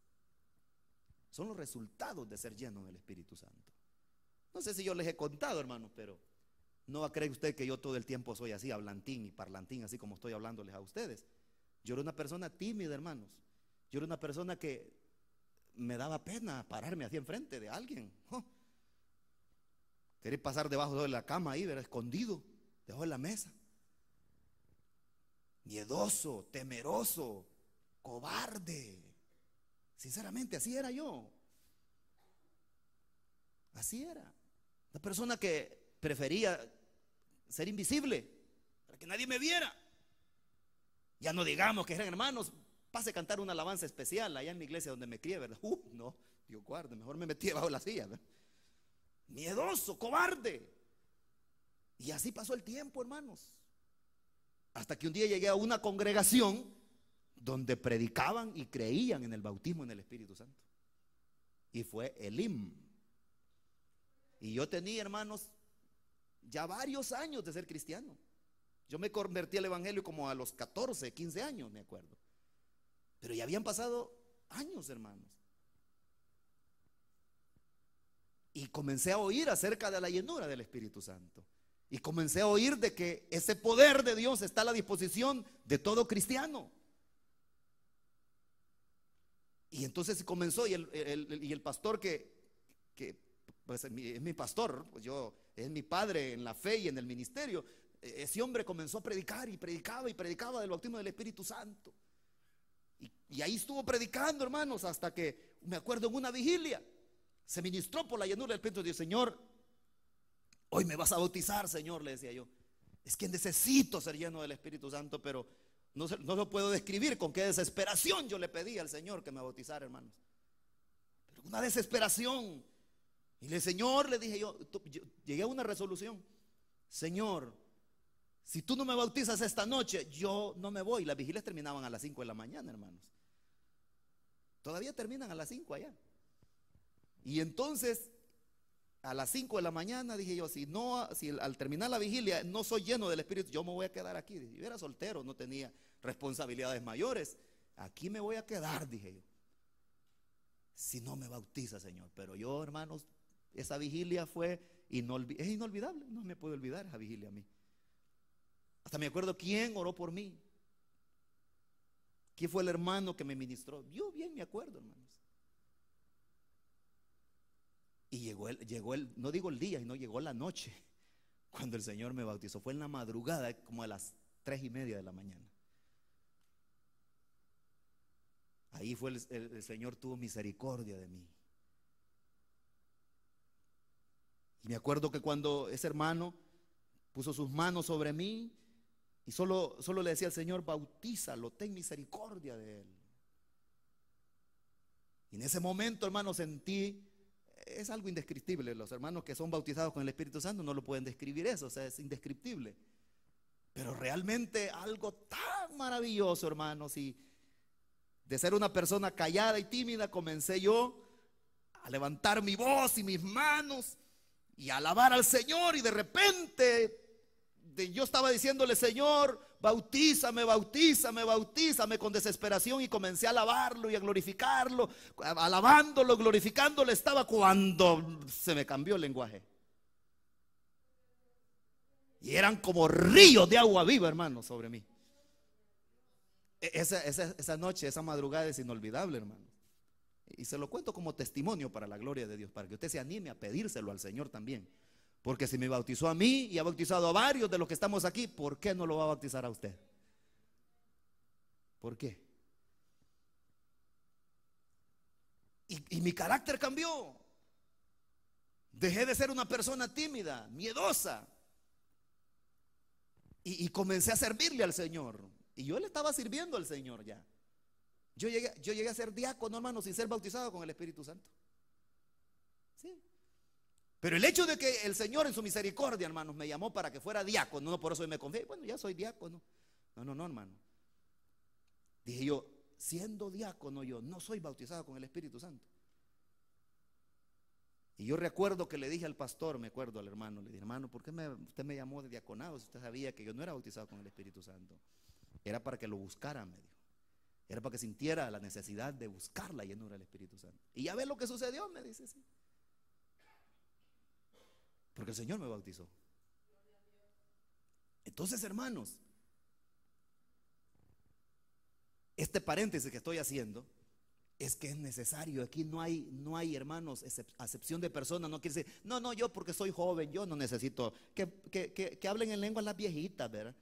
Son los resultados de ser lleno del Espíritu Santo. No sé si yo les he contado, hermanos, pero no va a creer usted que yo todo el tiempo soy así, hablantín y parlantín, así como estoy hablándoles a ustedes. Yo era una persona tímida, hermanos. Yo era una persona que me daba pena pararme así enfrente de alguien. Quería pasar debajo de la cama ahí, ¿verdad? Escondido, debajo de la mesa. Miedoso, temeroso, cobarde. Sinceramente, así era yo. Así era. Una persona que prefería ser invisible para que nadie me viera. Ya no digamos que eran hermanos. Pase a cantar una alabanza especial allá en mi iglesia donde me crié, ¿verdad? No, Dios guarde, mejor me metí debajo de la silla, ¿verdad? Miedoso, cobarde. Y así pasó el tiempo, hermanos. Hasta que un día llegué a una congregación donde predicaban y creían en el bautismo en el Espíritu Santo. Y fue Elim. Y yo tenía, hermanos, ya varios años de ser cristiano. Yo me convertí al evangelio como a los 14, 15 años, me acuerdo. Pero ya habían pasado años, hermanos. Y comencé a oír acerca de la llenura del Espíritu Santo. Y comencé a oír de que ese poder de Dios está a la disposición de todo cristiano. Y entonces comenzó, y el pastor que pues es mi pastor, pues es mi padre en la fe y en el ministerio. Ese hombre comenzó a predicar y predicaba del bautismo del Espíritu Santo. Y ahí estuvo predicando, hermanos, hasta que me acuerdo en una vigilia se ministró por la llanura del Espíritu. Dijo: Señor, hoy me vas a bautizar, Señor, le decía yo. Es que necesito ser lleno del Espíritu Santo, pero no lo puedo describir con qué desesperación yo le pedí al Señor que me bautizara, hermanos. Pero una desesperación. Y Señor, le dije yo llegué a una resolución: Señor, si tú no me bautizas esta noche, yo no me voy. Las vigilias terminaban a las 5 de la mañana, hermanos. Todavía terminan a las 5 allá. Y entonces a las 5 de la mañana dije yo: si al terminar la vigilia no soy lleno del Espíritu, yo me voy a quedar aquí. Yo era soltero, no tenía responsabilidades mayores. Aquí me voy a quedar, dije yo, si no me bautiza, Señor. Pero yo, hermanos, esa vigilia es inolvidable. No me puedo olvidar esa vigilia a mí. Hasta me acuerdo quién oró por mí. ¿Quién fue el hermano que me ministró? Yo bien me acuerdo, hermanos. Y llegó no digo el día, sino llegó la noche cuando el Señor me bautizó. Fue en la madrugada, como a las 3:30 de la mañana. Ahí fue el Señor tuvo misericordia de mí. Y me acuerdo que cuando ese hermano puso sus manos sobre mí, y solo le decía al Señor: bautízalo, ten misericordia de él. Y en ese momento, hermano, sentí, es algo indescriptible. Los hermanos que son bautizados con el Espíritu Santo no lo pueden describir eso, o sea, es indescriptible. Pero realmente algo tan maravilloso, hermanos. Y de ser una persona callada y tímida, comencé yo a levantar mi voz y mis manos y a alabar al Señor. Y de repente yo estaba diciéndole: Señor, bautízame, bautízame, bautízame, con desesperación. Y comencé a alabarlo y a glorificarlo, alabándolo, glorificándolo. Estaba cuando se me cambió el lenguaje. Y eran como ríos de agua viva, hermano, sobre mí. Esa noche, esa madrugada es inolvidable, hermano. Y se lo cuento como testimonio para la gloria de Dios, para que usted se anime a pedírselo al Señor también. Porque si me bautizó a mí y ha bautizado a varios de los que estamos aquí, ¿por qué no lo va a bautizar a usted? ¿Por qué? Y mi carácter cambió. Dejé de ser una persona tímida, miedosa, y comencé a servirle al Señor. Y yo le estaba sirviendo al Señor ya. Yo llegué a ser diácono, hermano, sin ser bautizado con el Espíritu Santo. Sí. Pero el hecho de que el Señor en su misericordia, hermanos, me llamó para que fuera diácono, no por eso me confié, bueno, ya soy diácono. No, hermano. Dije yo: siendo diácono, yo no soy bautizado con el Espíritu Santo. Y yo recuerdo que le dije al pastor, me acuerdo al hermano, le dije: hermano, ¿por qué usted me llamó de diaconado si usted sabía que yo no era bautizado con el Espíritu Santo? Era para que lo buscara, me dijo. Era para que sintiera la necesidad de buscar la llenura del Espíritu Santo. Y ya ve lo que sucedió, me dice. Sí. Porque el Señor me bautizó. Entonces, hermanos, este paréntesis que estoy haciendo es que es necesario. Aquí no hay hermanos, acepción de personas. No quiere decir: no, yo porque soy joven, yo no necesito que hablen en lengua las viejitas, ¿verdad?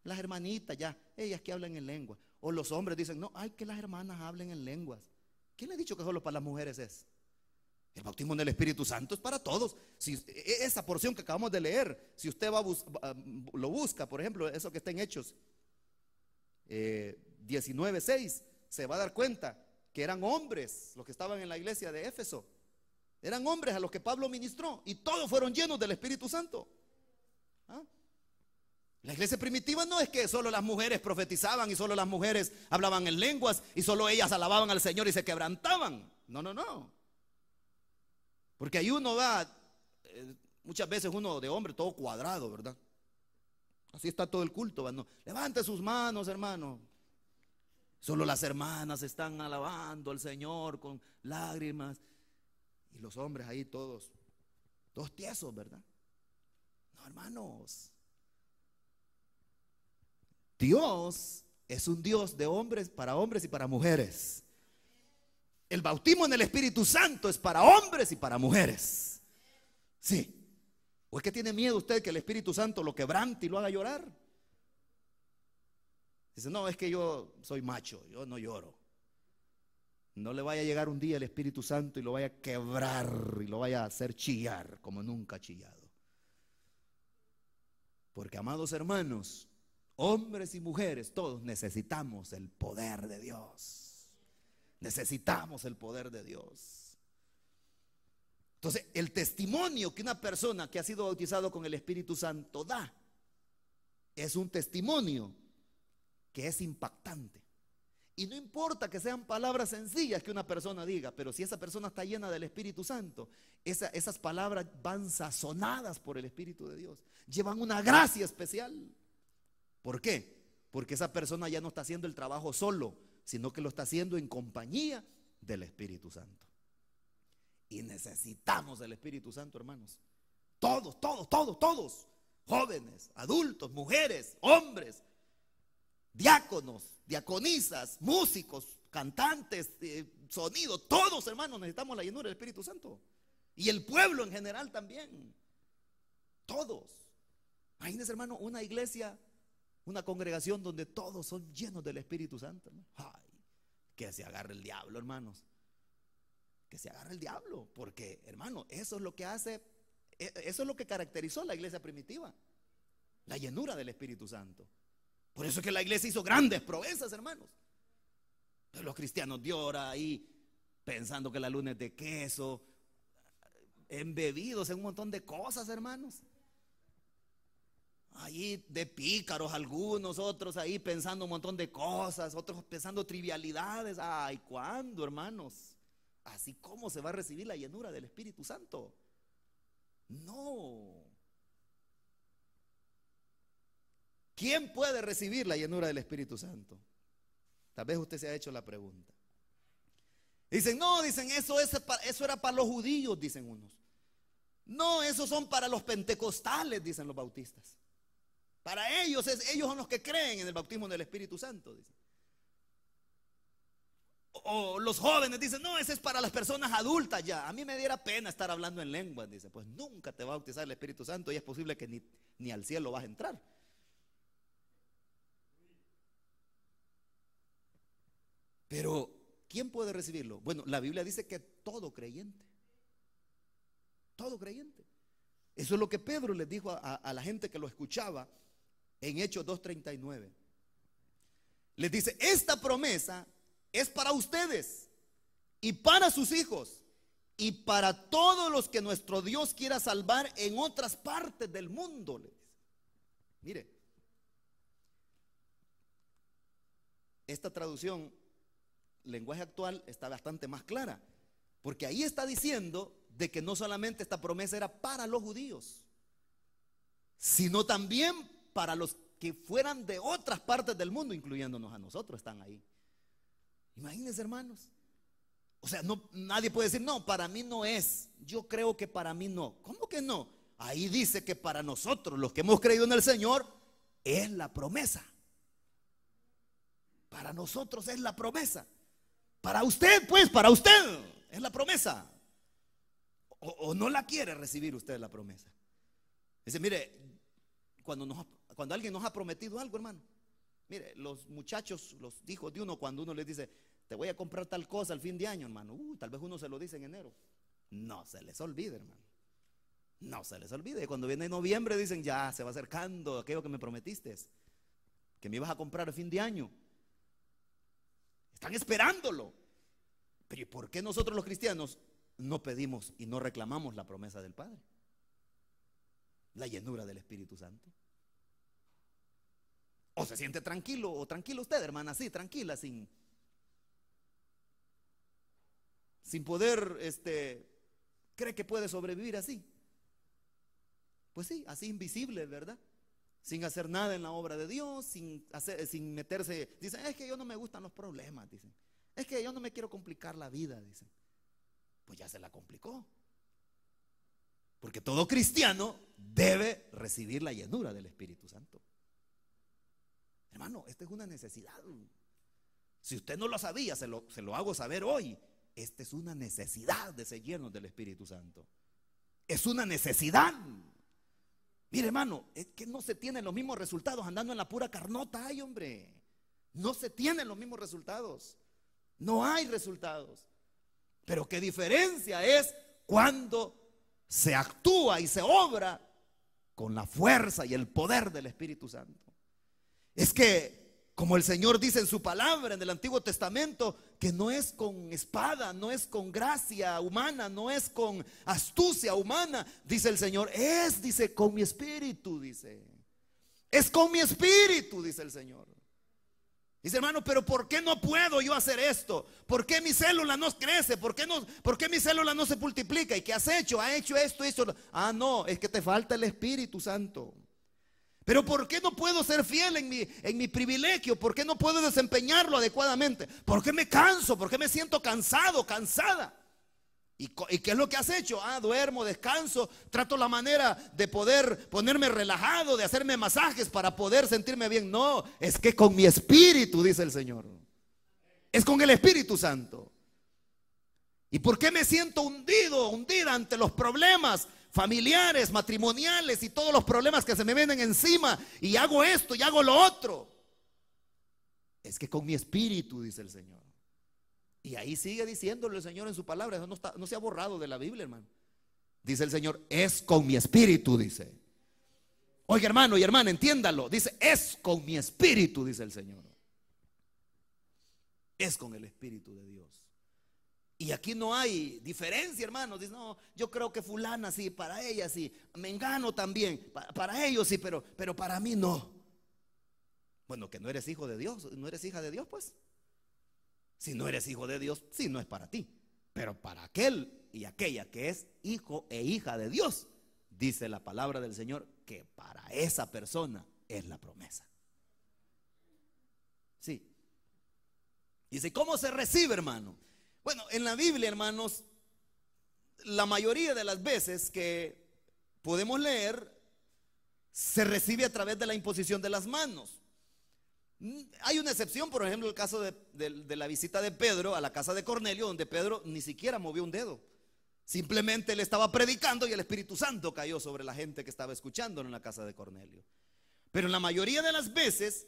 Las hermanitas ya, ellas que hablan en lengua. O los hombres dicen: no, hay que las hermanas hablen en lenguas. ¿Quién le ha dicho que solo para las mujeres es? El bautismo del Espíritu Santo es para todos. Si esa porción que acabamos de leer, si usted lo busca, por ejemplo, eso que está en Hechos 19:6, se va a dar cuenta que eran hombres los que estaban en la iglesia de Éfeso. Eran hombres a los que Pablo ministró, y todos fueron llenos del Espíritu Santo. ¿Ah? La iglesia primitiva no es que solo las mujeres profetizaban y solo las mujeres hablaban en lenguas y solo ellas alababan al Señor y se quebrantaban. No. Porque ahí uno va, muchas veces uno de hombre todo cuadrado, ¿verdad? Así está todo el culto, ¿verdad? No. Levante sus manos, hermano. Solo las hermanas están alabando al Señor con lágrimas, y los hombres ahí todos tiesos, ¿verdad? No, hermanos. Dios es un Dios de hombres y para mujeres. El bautismo en el Espíritu Santo es para hombres y para mujeres. Sí. ¿O es que tiene miedo usted que el Espíritu Santo lo quebrante y lo haga llorar? Dice, no, es que yo soy macho, yo no lloro. No le vaya a llegar un día el Espíritu Santo y lo vaya a quebrar y lo vaya a hacer chillar como nunca ha chillado. Porque, amados hermanos, hombres y mujeres, todos necesitamos el poder de Dios. Necesitamos el poder de Dios. Entonces, el testimonio que una persona que ha sido bautizado con el Espíritu Santo da es un testimonio que es impactante. Y no importa que sean palabras sencillas que una persona diga, pero si esa persona está llena del Espíritu Santo, esas palabras van sazonadas por el Espíritu de Dios. Llevan una gracia especial. ¿Por qué? Porque esa persona ya no está haciendo el trabajo solo, sino que lo está haciendo en compañía del Espíritu Santo. Y necesitamos del Espíritu Santo, hermanos. Todos, todos, todos, todos. Jóvenes, adultos, mujeres, hombres, diáconos, diaconisas, músicos, cantantes, sonido, todos, hermanos, necesitamos la llenura del Espíritu Santo. Y el pueblo en general también. Todos. Imagínense, hermano, una iglesia, una congregación donde todos son llenos del Espíritu Santo. Ay, que se agarre el diablo, hermanos. Que se agarre el diablo. Porque, hermano, eso es lo que hace, eso es lo que caracterizó a la iglesia primitiva. La llenura del Espíritu Santo. Por eso es que la iglesia hizo grandes proezas, hermanos. Pero los cristianos de ahora ahí pensando que la luna es de queso, embebidos en un montón de cosas, hermanos. Ahí de pícaros algunos, otros ahí pensando un montón de cosas, otros pensando trivialidades. Ay, ¿cuándo, hermanos? Así como se va a recibir la llenura del Espíritu Santo. No. ¿Quién puede recibir la llenura del Espíritu Santo? Tal vez usted se ha hecho la pregunta. Dicen, no, dicen, eso era para los judíos, dicen unos. No, esos son para los pentecostales, dicen los bautistas. Para ellos, ellos son los que creen en el bautismo del Espíritu Santo, dicen. O los jóvenes dicen, no, ese es para las personas adultas ya. A mí me diera pena estar hablando en lenguas, dice. Pues nunca te va a bautizar el Espíritu Santo y es posible que ni al cielo vas a entrar. Pero, ¿quién puede recibirlo? Bueno, la Biblia dice que todo creyente. Todo creyente. Eso es lo que Pedro les dijo a la gente que lo escuchaba en Hechos 2:39. Les dice, esta promesa es para ustedes y para sus hijos y para todos los que nuestro Dios quiera salvar en otras partes del mundo. Les dice. Mire, esta traducción, lenguaje actual, está bastante más clara, porque ahí está diciendo de que no solamente esta promesa era para los judíos, sino también para los que fueran de otras partes del mundo, incluyéndonos a nosotros, están ahí. Imagínense, hermanos. O sea, no, nadie puede decir, no, para mí no es. Yo creo que para mí no. ¿Cómo que no? Ahí dice que para nosotros, los que hemos creído en el Señor, es la promesa. Para nosotros es la promesa. Para usted, pues, para usted es la promesa. O no la quiere recibir usted la promesa. Dice, mire, cuando alguien nos ha prometido algo, hermano, mire, los muchachos, los hijos de uno, cuando uno les dice, te voy a comprar tal cosa al fin de año, hermano, tal vez uno se lo dice en enero. No se les olvide, hermano. No se les olvide. Y cuando viene noviembre dicen, ya se va acercando aquello que me prometiste, que me ibas a comprar a fin de año. Están esperándolo. Pero ¿y por qué nosotros los cristianos no pedimos y no reclamamos la promesa del Padre? La llenura del Espíritu Santo. O se siente tranquilo o tranquilo usted, hermana, así, tranquila, sin poder, cree que puede sobrevivir así. Pues sí, así invisible, ¿verdad? Sin hacer nada en la obra de Dios, sin meterse. Dicen, es que yo no me gustan los problemas, dicen. Es que yo no me quiero complicar la vida, dicen. Pues ya se la complicó. Porque todo cristiano debe recibir la llenura del Espíritu Santo. Hermano, esta es una necesidad. Si usted no lo sabía, se lo hago saber hoy. Esta es una necesidad de ser llenos del Espíritu Santo. Es una necesidad. Mire, hermano, es que no se tienen los mismos resultados andando en la pura carnota. Ay, hombre, no se tienen los mismos resultados. No hay resultados. Pero qué diferencia es cuando se actúa y se obra con la fuerza y el poder del Espíritu Santo. Es que, como el Señor dice en su palabra en el Antiguo Testamento, que no es con espada, no es con gracia humana, no es con astucia humana, dice el Señor, dice, con mi espíritu, dice. Es con mi espíritu, dice el Señor. Dice, hermano, pero ¿por qué no puedo yo hacer esto? ¿Por qué mi célula no crece? ¿Por qué mi célula no se multiplica? ¿Y qué has hecho? Ha hecho esto, esto. Ah, no, es que te falta el Espíritu Santo. Pero ¿por qué no puedo ser fiel en mi privilegio? ¿Por qué no puedo desempeñarlo adecuadamente? ¿Por qué me canso? ¿Por qué me siento cansado, cansada? ¿Y qué es lo que has hecho? Duermo, descanso, trato la manera de poder ponerme relajado, de hacerme masajes para poder sentirme bien. No, es que con mi espíritu, dice el Señor. Es con el Espíritu Santo. ¿Y por qué me siento hundida ante los problemas familiares, matrimoniales y todos los problemas que se me vienen encima? Y hago esto y hago lo otro. Es que con mi espíritu, dice el Señor. Y ahí sigue diciéndole el Señor en su palabra. Eso no se ha borrado de la Biblia, hermano. Dice el Señor, es con mi espíritu, dice. Oiga, hermano y hermana, entiéndalo. Dice, es con mi espíritu, dice el Señor. Es con el Espíritu de Dios. Y aquí no hay diferencia, hermano. Dice, no, yo creo que fulana sí, para ella sí, mengano también, para ellos sí, pero para mí no. Bueno, que no eres hijo de Dios, no eres hija de Dios, pues. Si no eres hijo de Dios, sí, no es para ti. Pero para aquel y aquella que es hijo e hija de Dios, dice la palabra del Señor, que para esa persona es la promesa. Sí. Dice, ¿cómo se recibe, hermano? Bueno, en la Biblia, hermanos, la mayoría de las veces que podemos leer, se recibe a través de la imposición de las manos. Hay una excepción, por ejemplo, el caso de la visita de Pedro a la casa de Cornelio, donde Pedro ni siquiera movió un dedo. Simplemente él estaba predicando y el Espíritu Santo cayó sobre la gente que estaba escuchándolo en la casa de Cornelio. Pero en la mayoría de las veces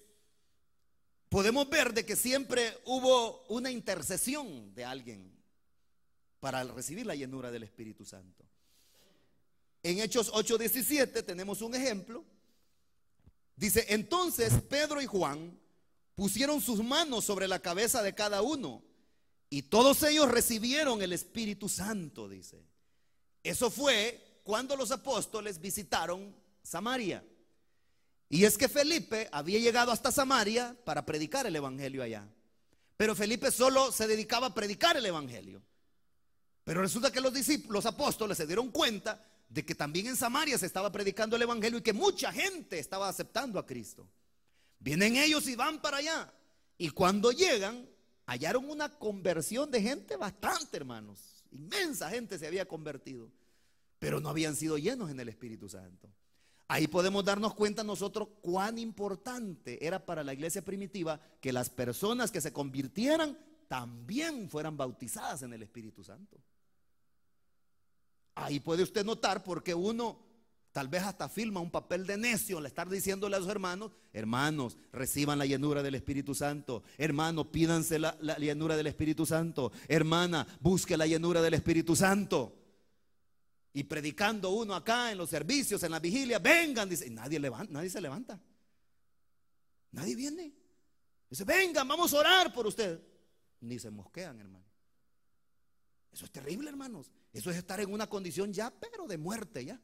podemos ver de que siempre hubo una intercesión de alguien para recibir la llenura del Espíritu Santo. En Hechos 8:17 tenemos un ejemplo. Dice, entonces Pedro y Juan pusieron sus manos sobre la cabeza de cada uno y todos ellos recibieron el Espíritu Santo, dice. Eso fue cuando los apóstoles visitaron Samaria. Y es que Felipe había llegado hasta Samaria para predicar el evangelio allá. Pero Felipe solo se dedicaba a predicar el evangelio. Pero resulta que los apóstoles se dieron cuenta de que también en Samaria se estaba predicando el evangelio y que mucha gente estaba aceptando a Cristo. Vienen ellos y van para allá. Y cuando llegan, hallaron una conversión de gente bastante, hermanos. Inmensa gente se había convertido, pero no habían sido llenos en el Espíritu Santo. Ahí podemos darnos cuenta nosotros cuán importante era para la iglesia primitiva que las personas que se convirtieran también fueran bautizadas en el Espíritu Santo. Ahí puede usted notar porque uno tal vez hasta filma un papel de necio al estar diciéndole a sus hermanos, hermanos, reciban la llenura del Espíritu Santo. Hermano, pídanse la llenura del Espíritu Santo. Hermana, busque la llenura del Espíritu Santo. Y predicando uno acá en los servicios, en la vigilia, vengan, dice, y nadie se levanta. Nadie viene. Dice, vengan, vamos a orar por usted. Ni se mosquean, hermano. Eso es terrible, hermanos. Eso es estar en una condición ya, pero de muerte ya.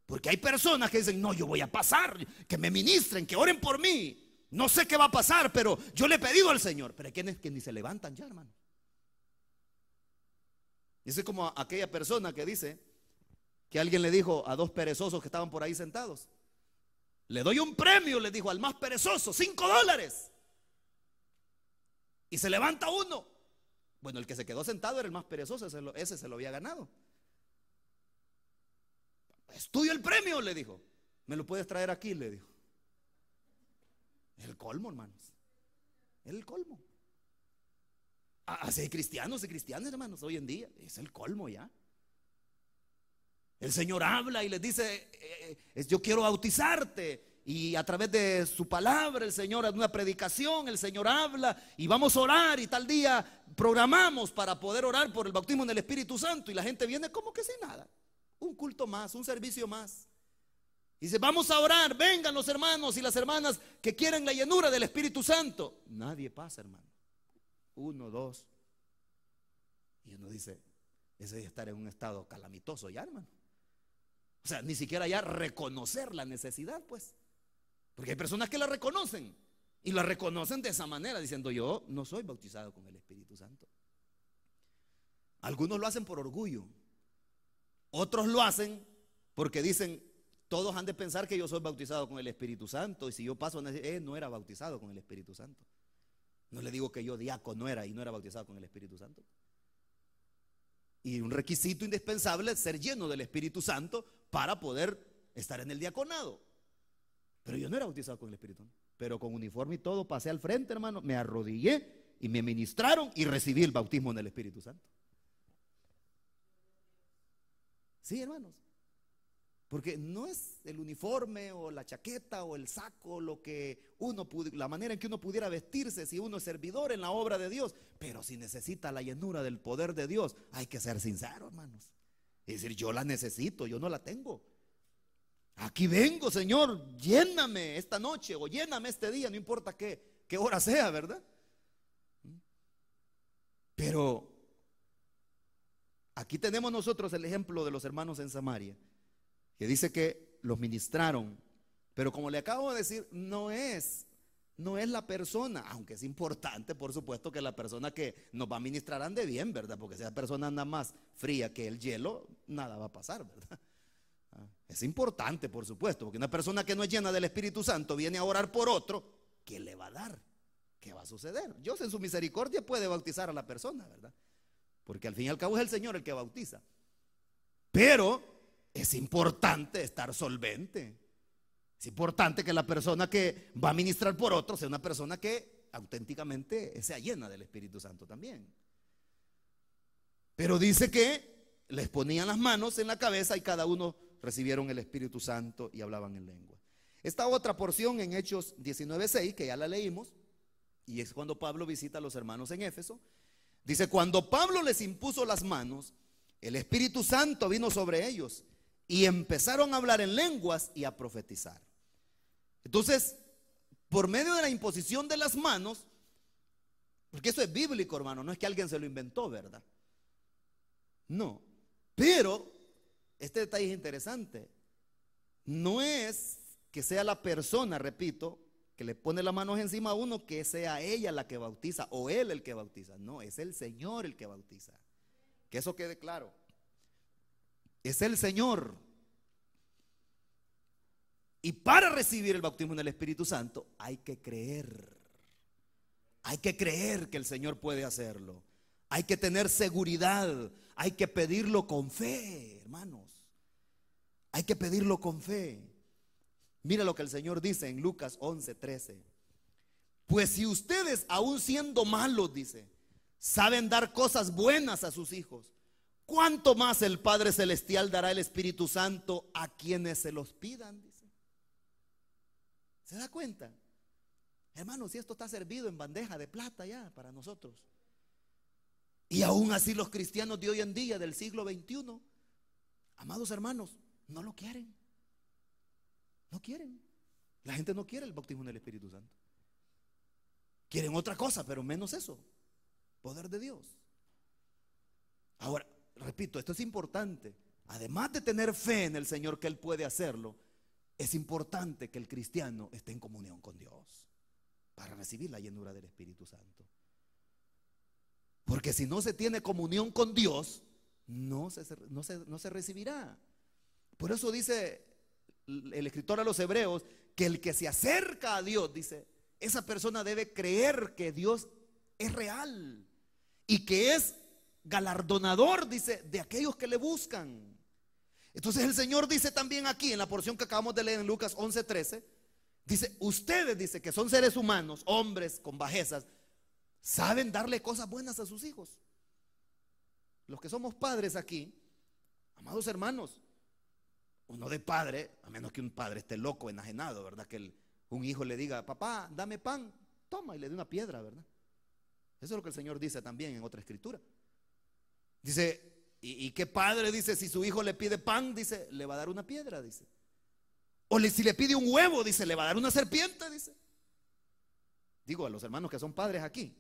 Porque hay personas que dicen, no, yo voy a pasar, que me ministren, que oren por mí. No sé qué va a pasar, pero yo le he pedido al Señor. Pero hay quienes que ni se levantan ya, hermano. Es como aquella persona que dice que alguien le dijo a dos perezosos que estaban por ahí sentados, le doy un premio, le dijo al más perezoso, $5. Y se levanta uno. Bueno, el que se quedó sentado era el más perezoso, ese se lo había ganado. Es tuyo el premio, le dijo. ¿Me lo puedes traer aquí?, le dijo. Es el colmo, hermanos. Es el colmo. Así hay cristianos y cristianas, hermanos, hoy en día. Es el colmo ya. El Señor habla y les dice, yo quiero bautizarte. Y a través de su palabra, el Señor hace una predicación, el Señor habla y vamos a orar, y tal día programamos para poder orar por el bautismo en el Espíritu Santo, y la gente viene como que sin nada. Un culto más, un servicio más. Y dice, vamos a orar, vengan los hermanos y las hermanas que quieren la llenura del Espíritu Santo. Nadie pasa, hermano. 1, 2. Y uno dice, ese es estar en un estado calamitoso ya, hermano. O sea, ni siquiera ya reconocer la necesidad, pues. Porque hay personas que la reconocen, y la reconocen de esa manera, diciendo, yo no soy bautizado con el Espíritu Santo. Algunos lo hacen por orgullo. Otros lo hacen porque dicen, todos han de pensar que yo soy bautizado con el Espíritu Santo, y si yo paso, no era bautizado con el Espíritu Santo. No le digo que yo diácono era y no era bautizado con el Espíritu Santo. Y un requisito indispensable es ser lleno del Espíritu Santo para poder estar en el diaconado. Pero yo no era bautizado con el Espíritu Santo. Pero con uniforme y todo pasé al frente, hermano, me arrodillé y me ministraron y recibí el bautismo en el Espíritu Santo. Sí, hermanos. Porque no es el uniforme o la chaqueta o el saco lo que la manera en que uno pudiera vestirse si uno es servidor en la obra de Dios. Pero si necesita la llenura del poder de Dios, hay que ser sincero, hermanos. Es decir, yo la necesito, yo no la tengo. Aquí vengo, Señor, lléname esta noche o lléname este día, no importa qué hora sea, ¿verdad? Pero aquí tenemos nosotros el ejemplo de los hermanos en Samaria, que dice que los ministraron, pero como le acabo de decir, no es la persona, aunque es importante, por supuesto, que la persona que nos va a ministrar ande bien, ¿verdad? Porque si esa persona anda más fría que el hielo, nada va a pasar, ¿verdad? Es importante, por supuesto, porque una persona que no es llena del Espíritu Santo viene a orar por otro, ¿qué le va a dar? ¿Qué va a suceder? Dios en su misericordia puede bautizar a la persona, ¿verdad? Porque al fin y al cabo es el Señor el que bautiza. Pero es importante estar solvente. Es importante que la persona que va a ministrar por otro sea una persona que auténticamente sea llena del Espíritu Santo también. Pero dice que les ponían las manos en la cabeza y cada uno recibieron el Espíritu Santo y hablaban en lengua. Esta otra porción en Hechos 19:6, que ya la leímos, y es cuando Pablo visita a los hermanos en Éfeso. Dice, cuando Pablo les impuso las manos, el Espíritu Santo vino sobre ellos y empezaron a hablar en lenguas y a profetizar. Entonces, por medio de la imposición de las manos, porque eso es bíblico, hermano, no es que alguien se lo inventó, ¿verdad? No, pero este detalle es interesante. No es que sea la persona, repito, que le pone las manos encima a uno, que sea ella la que bautiza o él el que bautiza. No, es el Señor el que bautiza. Que eso quede claro. Es el Señor. Y para recibir el bautismo en el Espíritu Santo hay que creer. Hay que creer que el Señor puede hacerlo. Hay que tener seguridad. Hay que pedirlo con fe, hermanos. Hay que pedirlo con fe. Mira lo que el Señor dice en Lucas 11:13. Pues si ustedes, aún siendo malos, dice, saben dar cosas buenas a sus hijos, ¿cuánto más el Padre Celestial dará el Espíritu Santo a quienes se los pidan? Dice. ¿Se da cuenta? Hermanos, si esto está servido en bandeja de plata ya para nosotros. Y aún así los cristianos de hoy en día, del siglo XXI, amados hermanos, no lo quieren. No quieren. La gente no quiere el bautismo en el Espíritu Santo. Quieren otra cosa, pero menos eso. Poder de Dios. Ahora, repito, esto es importante. Además de tener fe en el Señor que Él puede hacerlo, es importante que el cristiano esté en comunión con Dios para recibir la llenura del Espíritu Santo. Porque si no se tiene comunión con Dios, no se recibirá. Por eso dice el escritor a los Hebreos que el que se acerca a Dios, dice, esa persona debe creer que Dios es real y que es galardonador, dice, de aquellos que le buscan. Entonces el Señor dice también aquí en la porción que acabamos de leer en Lucas 11:13, dice, ustedes, dice, que son seres humanos, hombres con bajezas, saben darle cosas buenas a sus hijos. Los que somos padres aquí, amados hermanos, uno de padre, a menos que un padre esté loco, enajenado, ¿verdad? Que un hijo le diga, papá, dame pan, toma, y le dé una piedra, ¿verdad? Eso es lo que el Señor dice también en otra escritura. Dice, ¿y qué padre, dice, si su hijo le pide pan, dice, le va a dar una piedra, dice? O si le pide un huevo, dice, le va a dar una serpiente, dice. Digo a los hermanos que son padres aquí,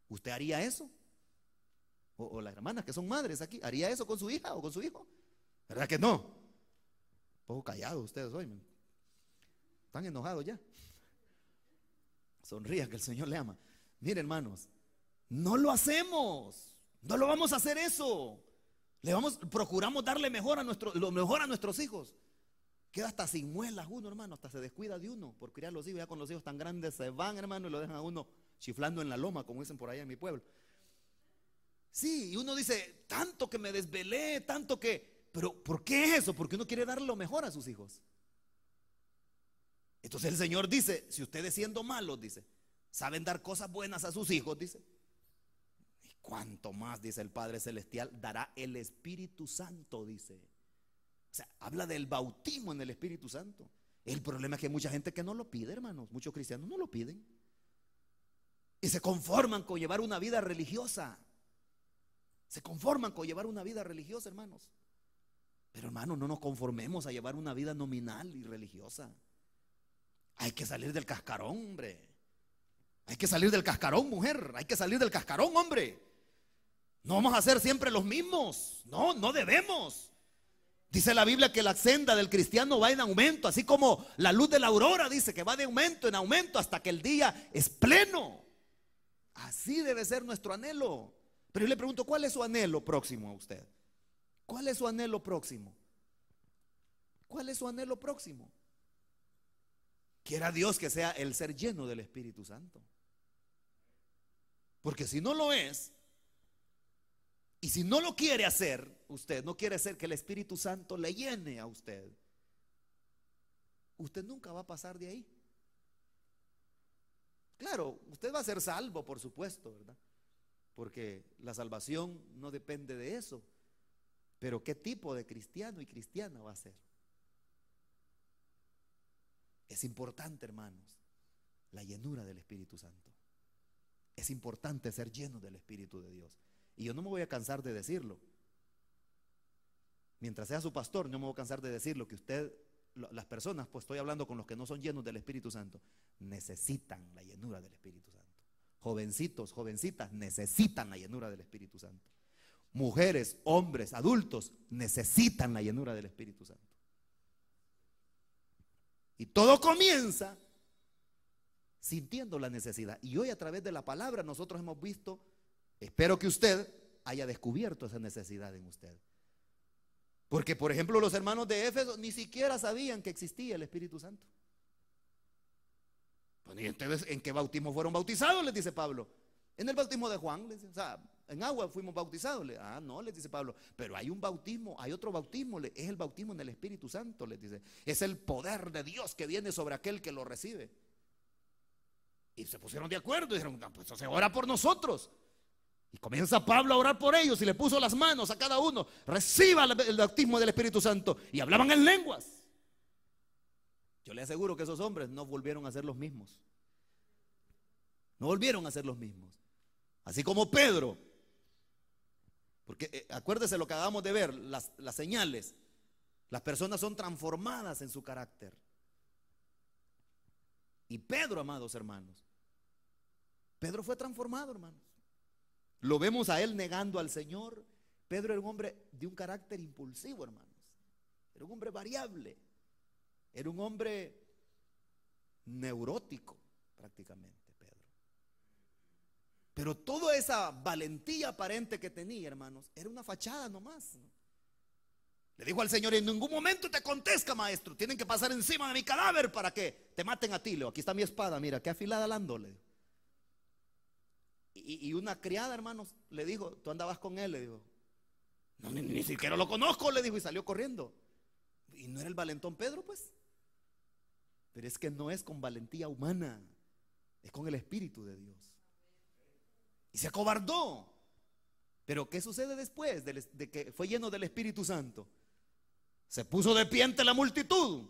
¿usted haría eso? O las hermanas que son madres aquí, ¿haría eso con su hija o con su hijo? ¿Verdad que no? Un poco callados ustedes hoy, están enojados ya. Sonrían que el Señor le ama. Miren, hermanos, no lo hacemos, no lo vamos a hacer eso. Procuramos darle lo mejor a nuestros hijos. Queda hasta sin muelas uno, hermano, hasta se descuida de uno por criar los hijos. Ya con los hijos tan grandes se van, hermano, y lo dejan a uno chiflando en la loma, como dicen por allá en mi pueblo. Sí, y uno dice, tanto que me desvelé, tanto que... Pero ¿por qué es eso? Porque uno quiere darle lo mejor a sus hijos. Entonces el Señor dice, si ustedes siendo malos, dice, saben dar cosas buenas a sus hijos, dice, y cuánto más, dice el Padre Celestial, dará el Espíritu Santo, dice. O sea, habla del bautismo en el Espíritu Santo. El problema es que hay mucha gente que no lo pide, hermanos. Muchos cristianos no lo piden y se conforman con llevar una vida religiosa. Se conforman con llevar una vida religiosa, hermanos. Pero, hermanos, no nos conformemos a llevar una vida nominal y religiosa. Hay que salir del cascarón, hombre. Hay que salir del cascarón, mujer. Hay que salir del cascarón, hombre. No vamos a ser siempre los mismos. No, no debemos. Dice la Biblia que la senda del cristiano va en aumento, así como la luz de la aurora, dice que va de aumento en aumento hasta que el día es pleno. Así debe ser nuestro anhelo. Pero yo le pregunto, ¿cuál es su anhelo próximo a usted? ¿Cuál es su anhelo próximo? ¿Cuál es su anhelo próximo? Quiera Dios que sea el ser lleno del Espíritu Santo. Porque si no lo es, y si no lo quiere hacer, usted no quiere hacer que el Espíritu Santo le llene a usted, usted nunca va a pasar de ahí. Claro, usted va a ser salvo, por supuesto, ¿verdad? Porque la salvación no depende de eso. Pero ¿qué tipo de cristiano y cristiana va a ser? Es importante, hermanos, la llenura del Espíritu Santo. Es importante ser lleno del Espíritu de Dios. Y yo no me voy a cansar de decirlo. Mientras sea su pastor, no me voy a cansar de decirlo, que usted, las personas, pues estoy hablando con los que no son llenos del Espíritu Santo, necesitan la llenura del Espíritu Santo. Jovencitos, jovencitas, necesitan la llenura del Espíritu Santo. Mujeres, hombres, adultos, necesitan la llenura del Espíritu Santo. Y todo comienza sintiendo la necesidad. Y hoy a través de la palabra nosotros hemos visto, espero que usted haya descubierto esa necesidad en usted. Porque, por ejemplo, los hermanos de Éfeso ni siquiera sabían que existía el Espíritu Santo. Pues, ¿y ustedes en qué bautismo fueron bautizados? Les dice Pablo. En el bautismo de Juan, les dice, o sea, en agua fuimos bautizados. No, les dice Pablo, pero hay un bautismo, hay otro bautismo, es el bautismo en el Espíritu Santo, les dice. Es el poder de Dios que viene sobre aquel que lo recibe. Y se pusieron de acuerdo y dijeron, no, pues se ora por nosotros. Y comienza Pablo a orar por ellos y le puso las manos a cada uno. Reciba el bautismo del Espíritu Santo. Y hablaban en lenguas. Yo le aseguro que esos hombres no volvieron a ser los mismos. No volvieron a ser los mismos. Así como Pedro. Porque acuérdese lo que acabamos de ver, las señales. Las personas son transformadas en su carácter. Y Pedro, amados hermanos, Pedro fue transformado, hermanos. Lo vemos a él negando al Señor. Pedro era un hombre de un carácter impulsivo, hermanos. Era un hombre variable. Era un hombre neurótico, prácticamente, Pedro. Pero toda esa valentía aparente que tenía, hermanos, era una fachada nomás, ¿no? Le dijo al Señor, en ningún momento te contesta, maestro. Tienen que pasar encima de mi cadáver para que te maten a ti. Leo, aquí está mi espada, mira, qué afilada la ando, le dijo. Y una criada, hermanos, le dijo, tú andabas con él, le dijo. No, ni siquiera lo conozco, le dijo, y salió corriendo. Y no era el valentón Pedro, pues. Pero es que no es con valentía humana, es con el Espíritu de Dios. Y se acobardó. Pero ¿qué sucede después de que fue lleno del Espíritu Santo? Se puso de pie ante la multitud,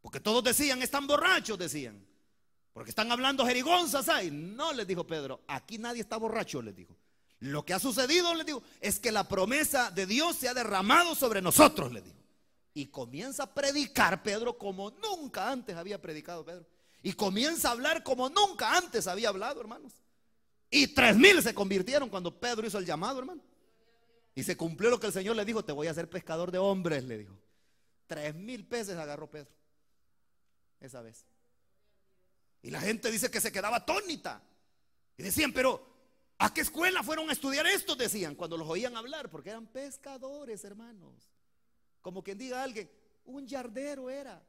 porque todos decían, están borrachos, decían, porque están hablando jerigonzas ahí. No, les dijo Pedro, aquí nadie está borracho, les dijo. Lo que ha sucedido, les digo, es que la promesa de Dios se ha derramado sobre nosotros, les dijo. Y comienza a predicar Pedro como nunca antes había predicado Pedro. Y comienza a hablar como nunca antes había hablado, hermanos. Y 3,000 se convirtieron cuando Pedro hizo el llamado, hermano. Y se cumplió lo que el Señor le dijo, te voy a hacer pescador de hombres, le dijo. 3,000 peces agarró Pedro esa vez. Y la gente dice que se quedaba atónita. Y decían, pero ¿a qué escuela fueron a estudiar esto? Decían cuando los oían hablar, porque eran pescadores, hermanos. Como quien diga a alguien, un yardero era.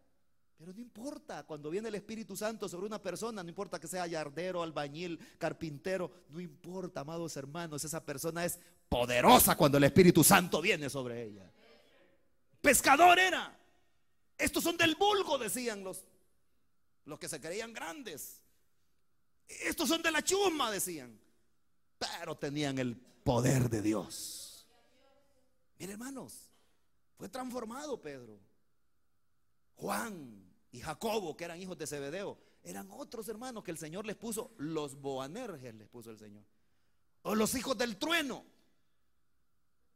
Pero no importa, cuando viene el Espíritu Santo sobre una persona, no importa que sea yardero, albañil, carpintero, no importa, amados hermanos, esa persona es poderosa cuando el Espíritu Santo viene sobre ella. Pescador era. Estos son del vulgo, decían los que se creían grandes. Estos son de la chusma, decían. Pero tenían el poder de Dios. Miren, hermanos, fue transformado Pedro. Juan y Jacobo, que eran hijos de Zebedeo, eran otros hermanos que el Señor les puso, los Boanerges les puso el Señor, o los hijos del trueno.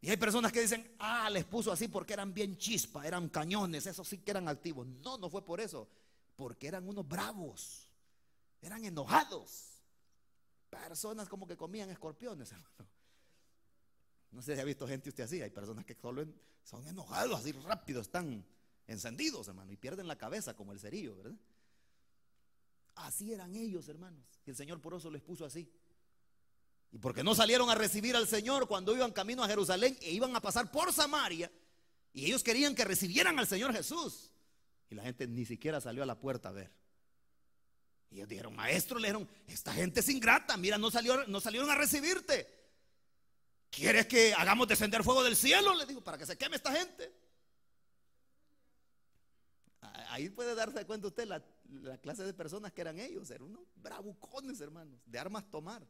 Y hay personas que dicen, les puso así porque eran bien chispa, eran cañones, esos sí que eran activos. No, no fue por eso, porque eran unos bravos, eran enojados, personas como que comían escorpiones, hermano. No sé si ha visto gente usted así, hay personas que solo son enojados, así rápido están encendidos, hermano, y pierden la cabeza como el cerillo, ¿verdad? Así eran ellos, hermanos, y el Señor por eso les puso así. Y porque no salieron a recibir al Señor cuando iban camino a Jerusalén e iban a pasar por Samaria, y ellos querían que recibieran al Señor Jesús, y la gente ni siquiera salió a la puerta a ver. Y ellos dijeron, maestro, le dijeron, esta gente es ingrata, mira, no salieron a recibirte. ¿Quieres que hagamos descender fuego del cielo? Le digo, para que se queme esta gente. Ahí puede darse cuenta usted la clase de personas que eran ellos. Eran unos bravucones, hermanos, de armas tomar.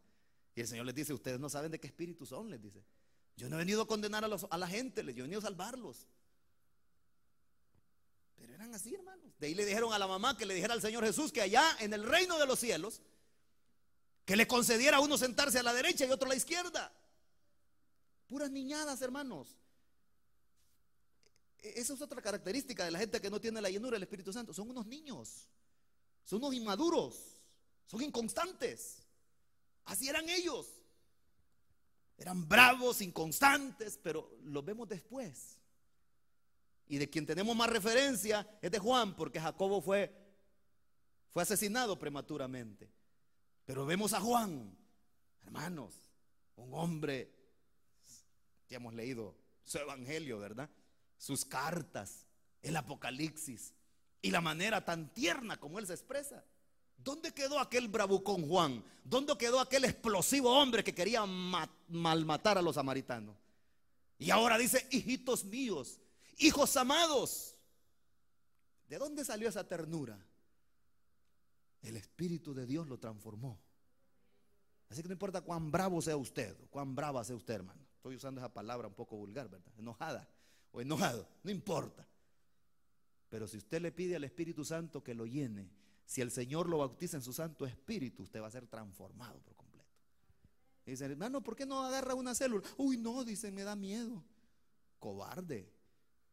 Y el Señor les dice, ustedes no saben de qué espíritu son, les dice. Yo no he venido a condenar a la gente, yo he venido a salvarlos. Pero eran así, hermanos. De ahí le dijeron a la mamá que le dijera al Señor Jesús que allá en el reino de los cielos, que le concediera a uno sentarse a la derecha y otro a la izquierda. Puras niñadas, hermanos. Esa es otra característica de la gente que no tiene la llenura del Espíritu Santo. Son unos niños, son unos inmaduros, son inconstantes. Así eran ellos. Eran bravos, inconstantes, pero los vemos después. Y de quien tenemos más referencia es de Juan, porque Jacobo fue asesinado prematuramente. Pero vemos a Juan, hermanos, un hombre, ya hemos leído su evangelio, ¿verdad? Sus cartas, el Apocalipsis y la manera tan tierna como él se expresa. ¿Dónde quedó aquel bravucón Juan? ¿Dónde quedó aquel explosivo hombre que quería malmatar a los samaritanos? Y ahora dice, hijitos míos, hijos amados. ¿De dónde salió esa ternura? El Espíritu de Dios lo transformó. Así que no importa cuán bravo sea usted, o cuán brava sea usted, hermano. Estoy usando esa palabra un poco vulgar, ¿verdad? Enojada o enojado, no importa. Pero si usted le pide al Espíritu Santo que lo llene, si el Señor lo bautiza en su Santo Espíritu, usted va a ser transformado por completo. Y dicen, hermano, ¿por qué no agarra una célula? Uy, no, dicen, me da miedo. Cobarde.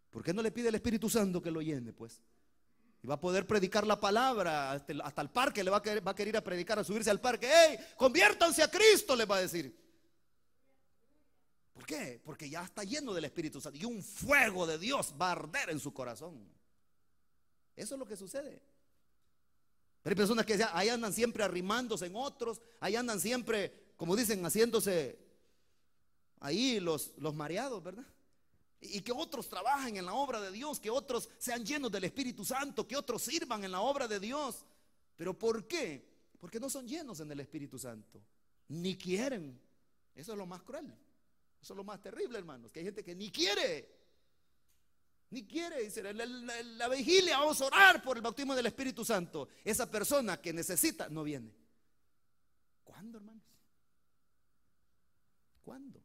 ¿Por qué no le pide al Espíritu Santo que lo llene, pues? Y va a poder predicar la palabra hasta el parque, va a querer ir a predicar, a subirse al parque. ¡Ey, conviértanse a Cristo!, les va a decir. ¿Por qué? Porque ya está lleno del Espíritu Santo y un fuego de Dios va a arder en su corazón. Eso es lo que sucede. Pero hay personas que ahí andan siempre arrimándose en otros, ahí andan siempre, como dicen, haciéndose ahí los mareados, ¿verdad? Y que otros trabajen en la obra de Dios, que otros sean llenos del Espíritu Santo, que otros sirvan en la obra de Dios. ¿Pero por qué? Porque no son llenos en el Espíritu Santo, ni quieren. Eso es lo más cruel. Eso es lo más terrible, hermanos, que hay gente que ni quiere. Ni quiere, dice, la vigilia, vamos a orar por el bautismo del Espíritu Santo. Esa persona que necesita, no viene. ¿Cuándo, hermanos? ¿Cuándo?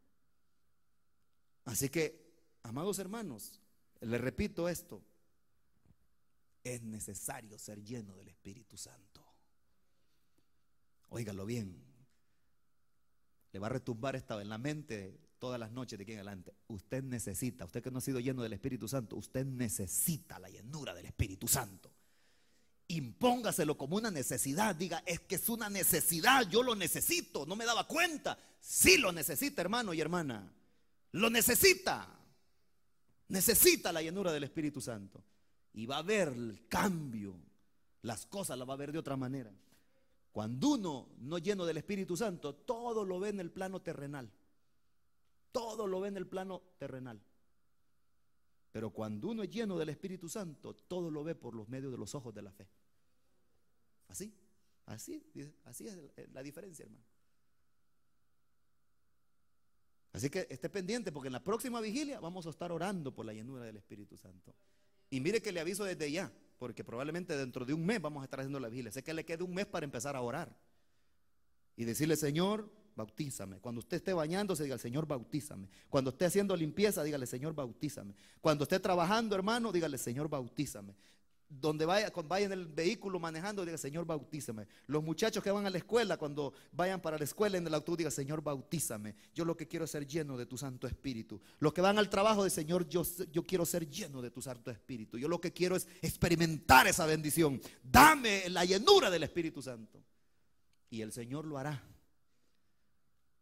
Así que, amados hermanos, les repito esto: es necesario ser lleno del Espíritu Santo. Óigalo bien. Le va a retumbar esto en la mente todas las noches de aquí en adelante. Usted necesita, usted que no ha sido lleno del Espíritu Santo, usted necesita la llenura del Espíritu Santo. Impóngaselo como una necesidad. Diga, es que es una necesidad, yo lo necesito, no me daba cuenta. Sí lo necesita, hermano y hermana. Lo necesita. Necesita la llenura del Espíritu Santo. Y va a ver el cambio. Las cosas las va a ver de otra manera. Cuando uno no es lleno del Espíritu Santo, todo lo ve en el plano terrenal. Todo lo ve en el plano terrenal. Pero cuando uno es lleno del Espíritu Santo, todo lo ve por los medios de los ojos de la fe. Así es la diferencia, hermano. Así que esté pendiente, porque en la próxima vigilia vamos a estar orando por la llenura del Espíritu Santo. Y mire que le aviso desde ya, porque probablemente dentro de un mes vamos a estar haciendo la vigilia. Sé que le queda un mes para empezar a orar y decirle: Señor, bautízame. Cuando usted esté bañándose, diga: Señor, bautízame. Cuando esté haciendo limpieza, dígale: Señor, bautízame. Cuando esté trabajando, hermano, dígale: Señor, bautízame. Donde vaya en el vehículo manejando, diga: Señor, bautízame. Los muchachos que van a la escuela, cuando vayan para la escuela en el autobús, diga: Señor, bautízame. Yo lo que quiero es ser lleno de tu Santo Espíritu. Los que van al trabajo, de Señor, yo quiero ser lleno de tu Santo Espíritu. Yo lo que quiero es experimentar esa bendición. Dame la llenura del Espíritu Santo. Y el Señor lo hará.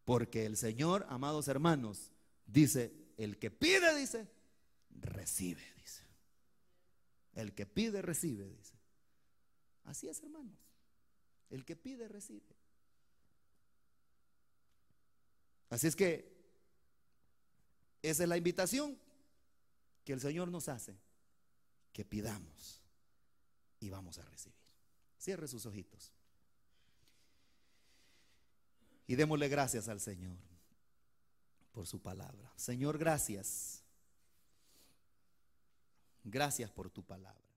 Porque el Señor, amados hermanos, dice: el que pide, dice, recibe, dice. El que pide, recibe, dice. Así es, hermanos. El que pide, recibe. Así es que esa es la invitación que el Señor nos hace: que pidamos y vamos a recibir. Cierre sus ojitos y démosle gracias al Señor por su palabra. Señor, gracias. Gracias por tu palabra.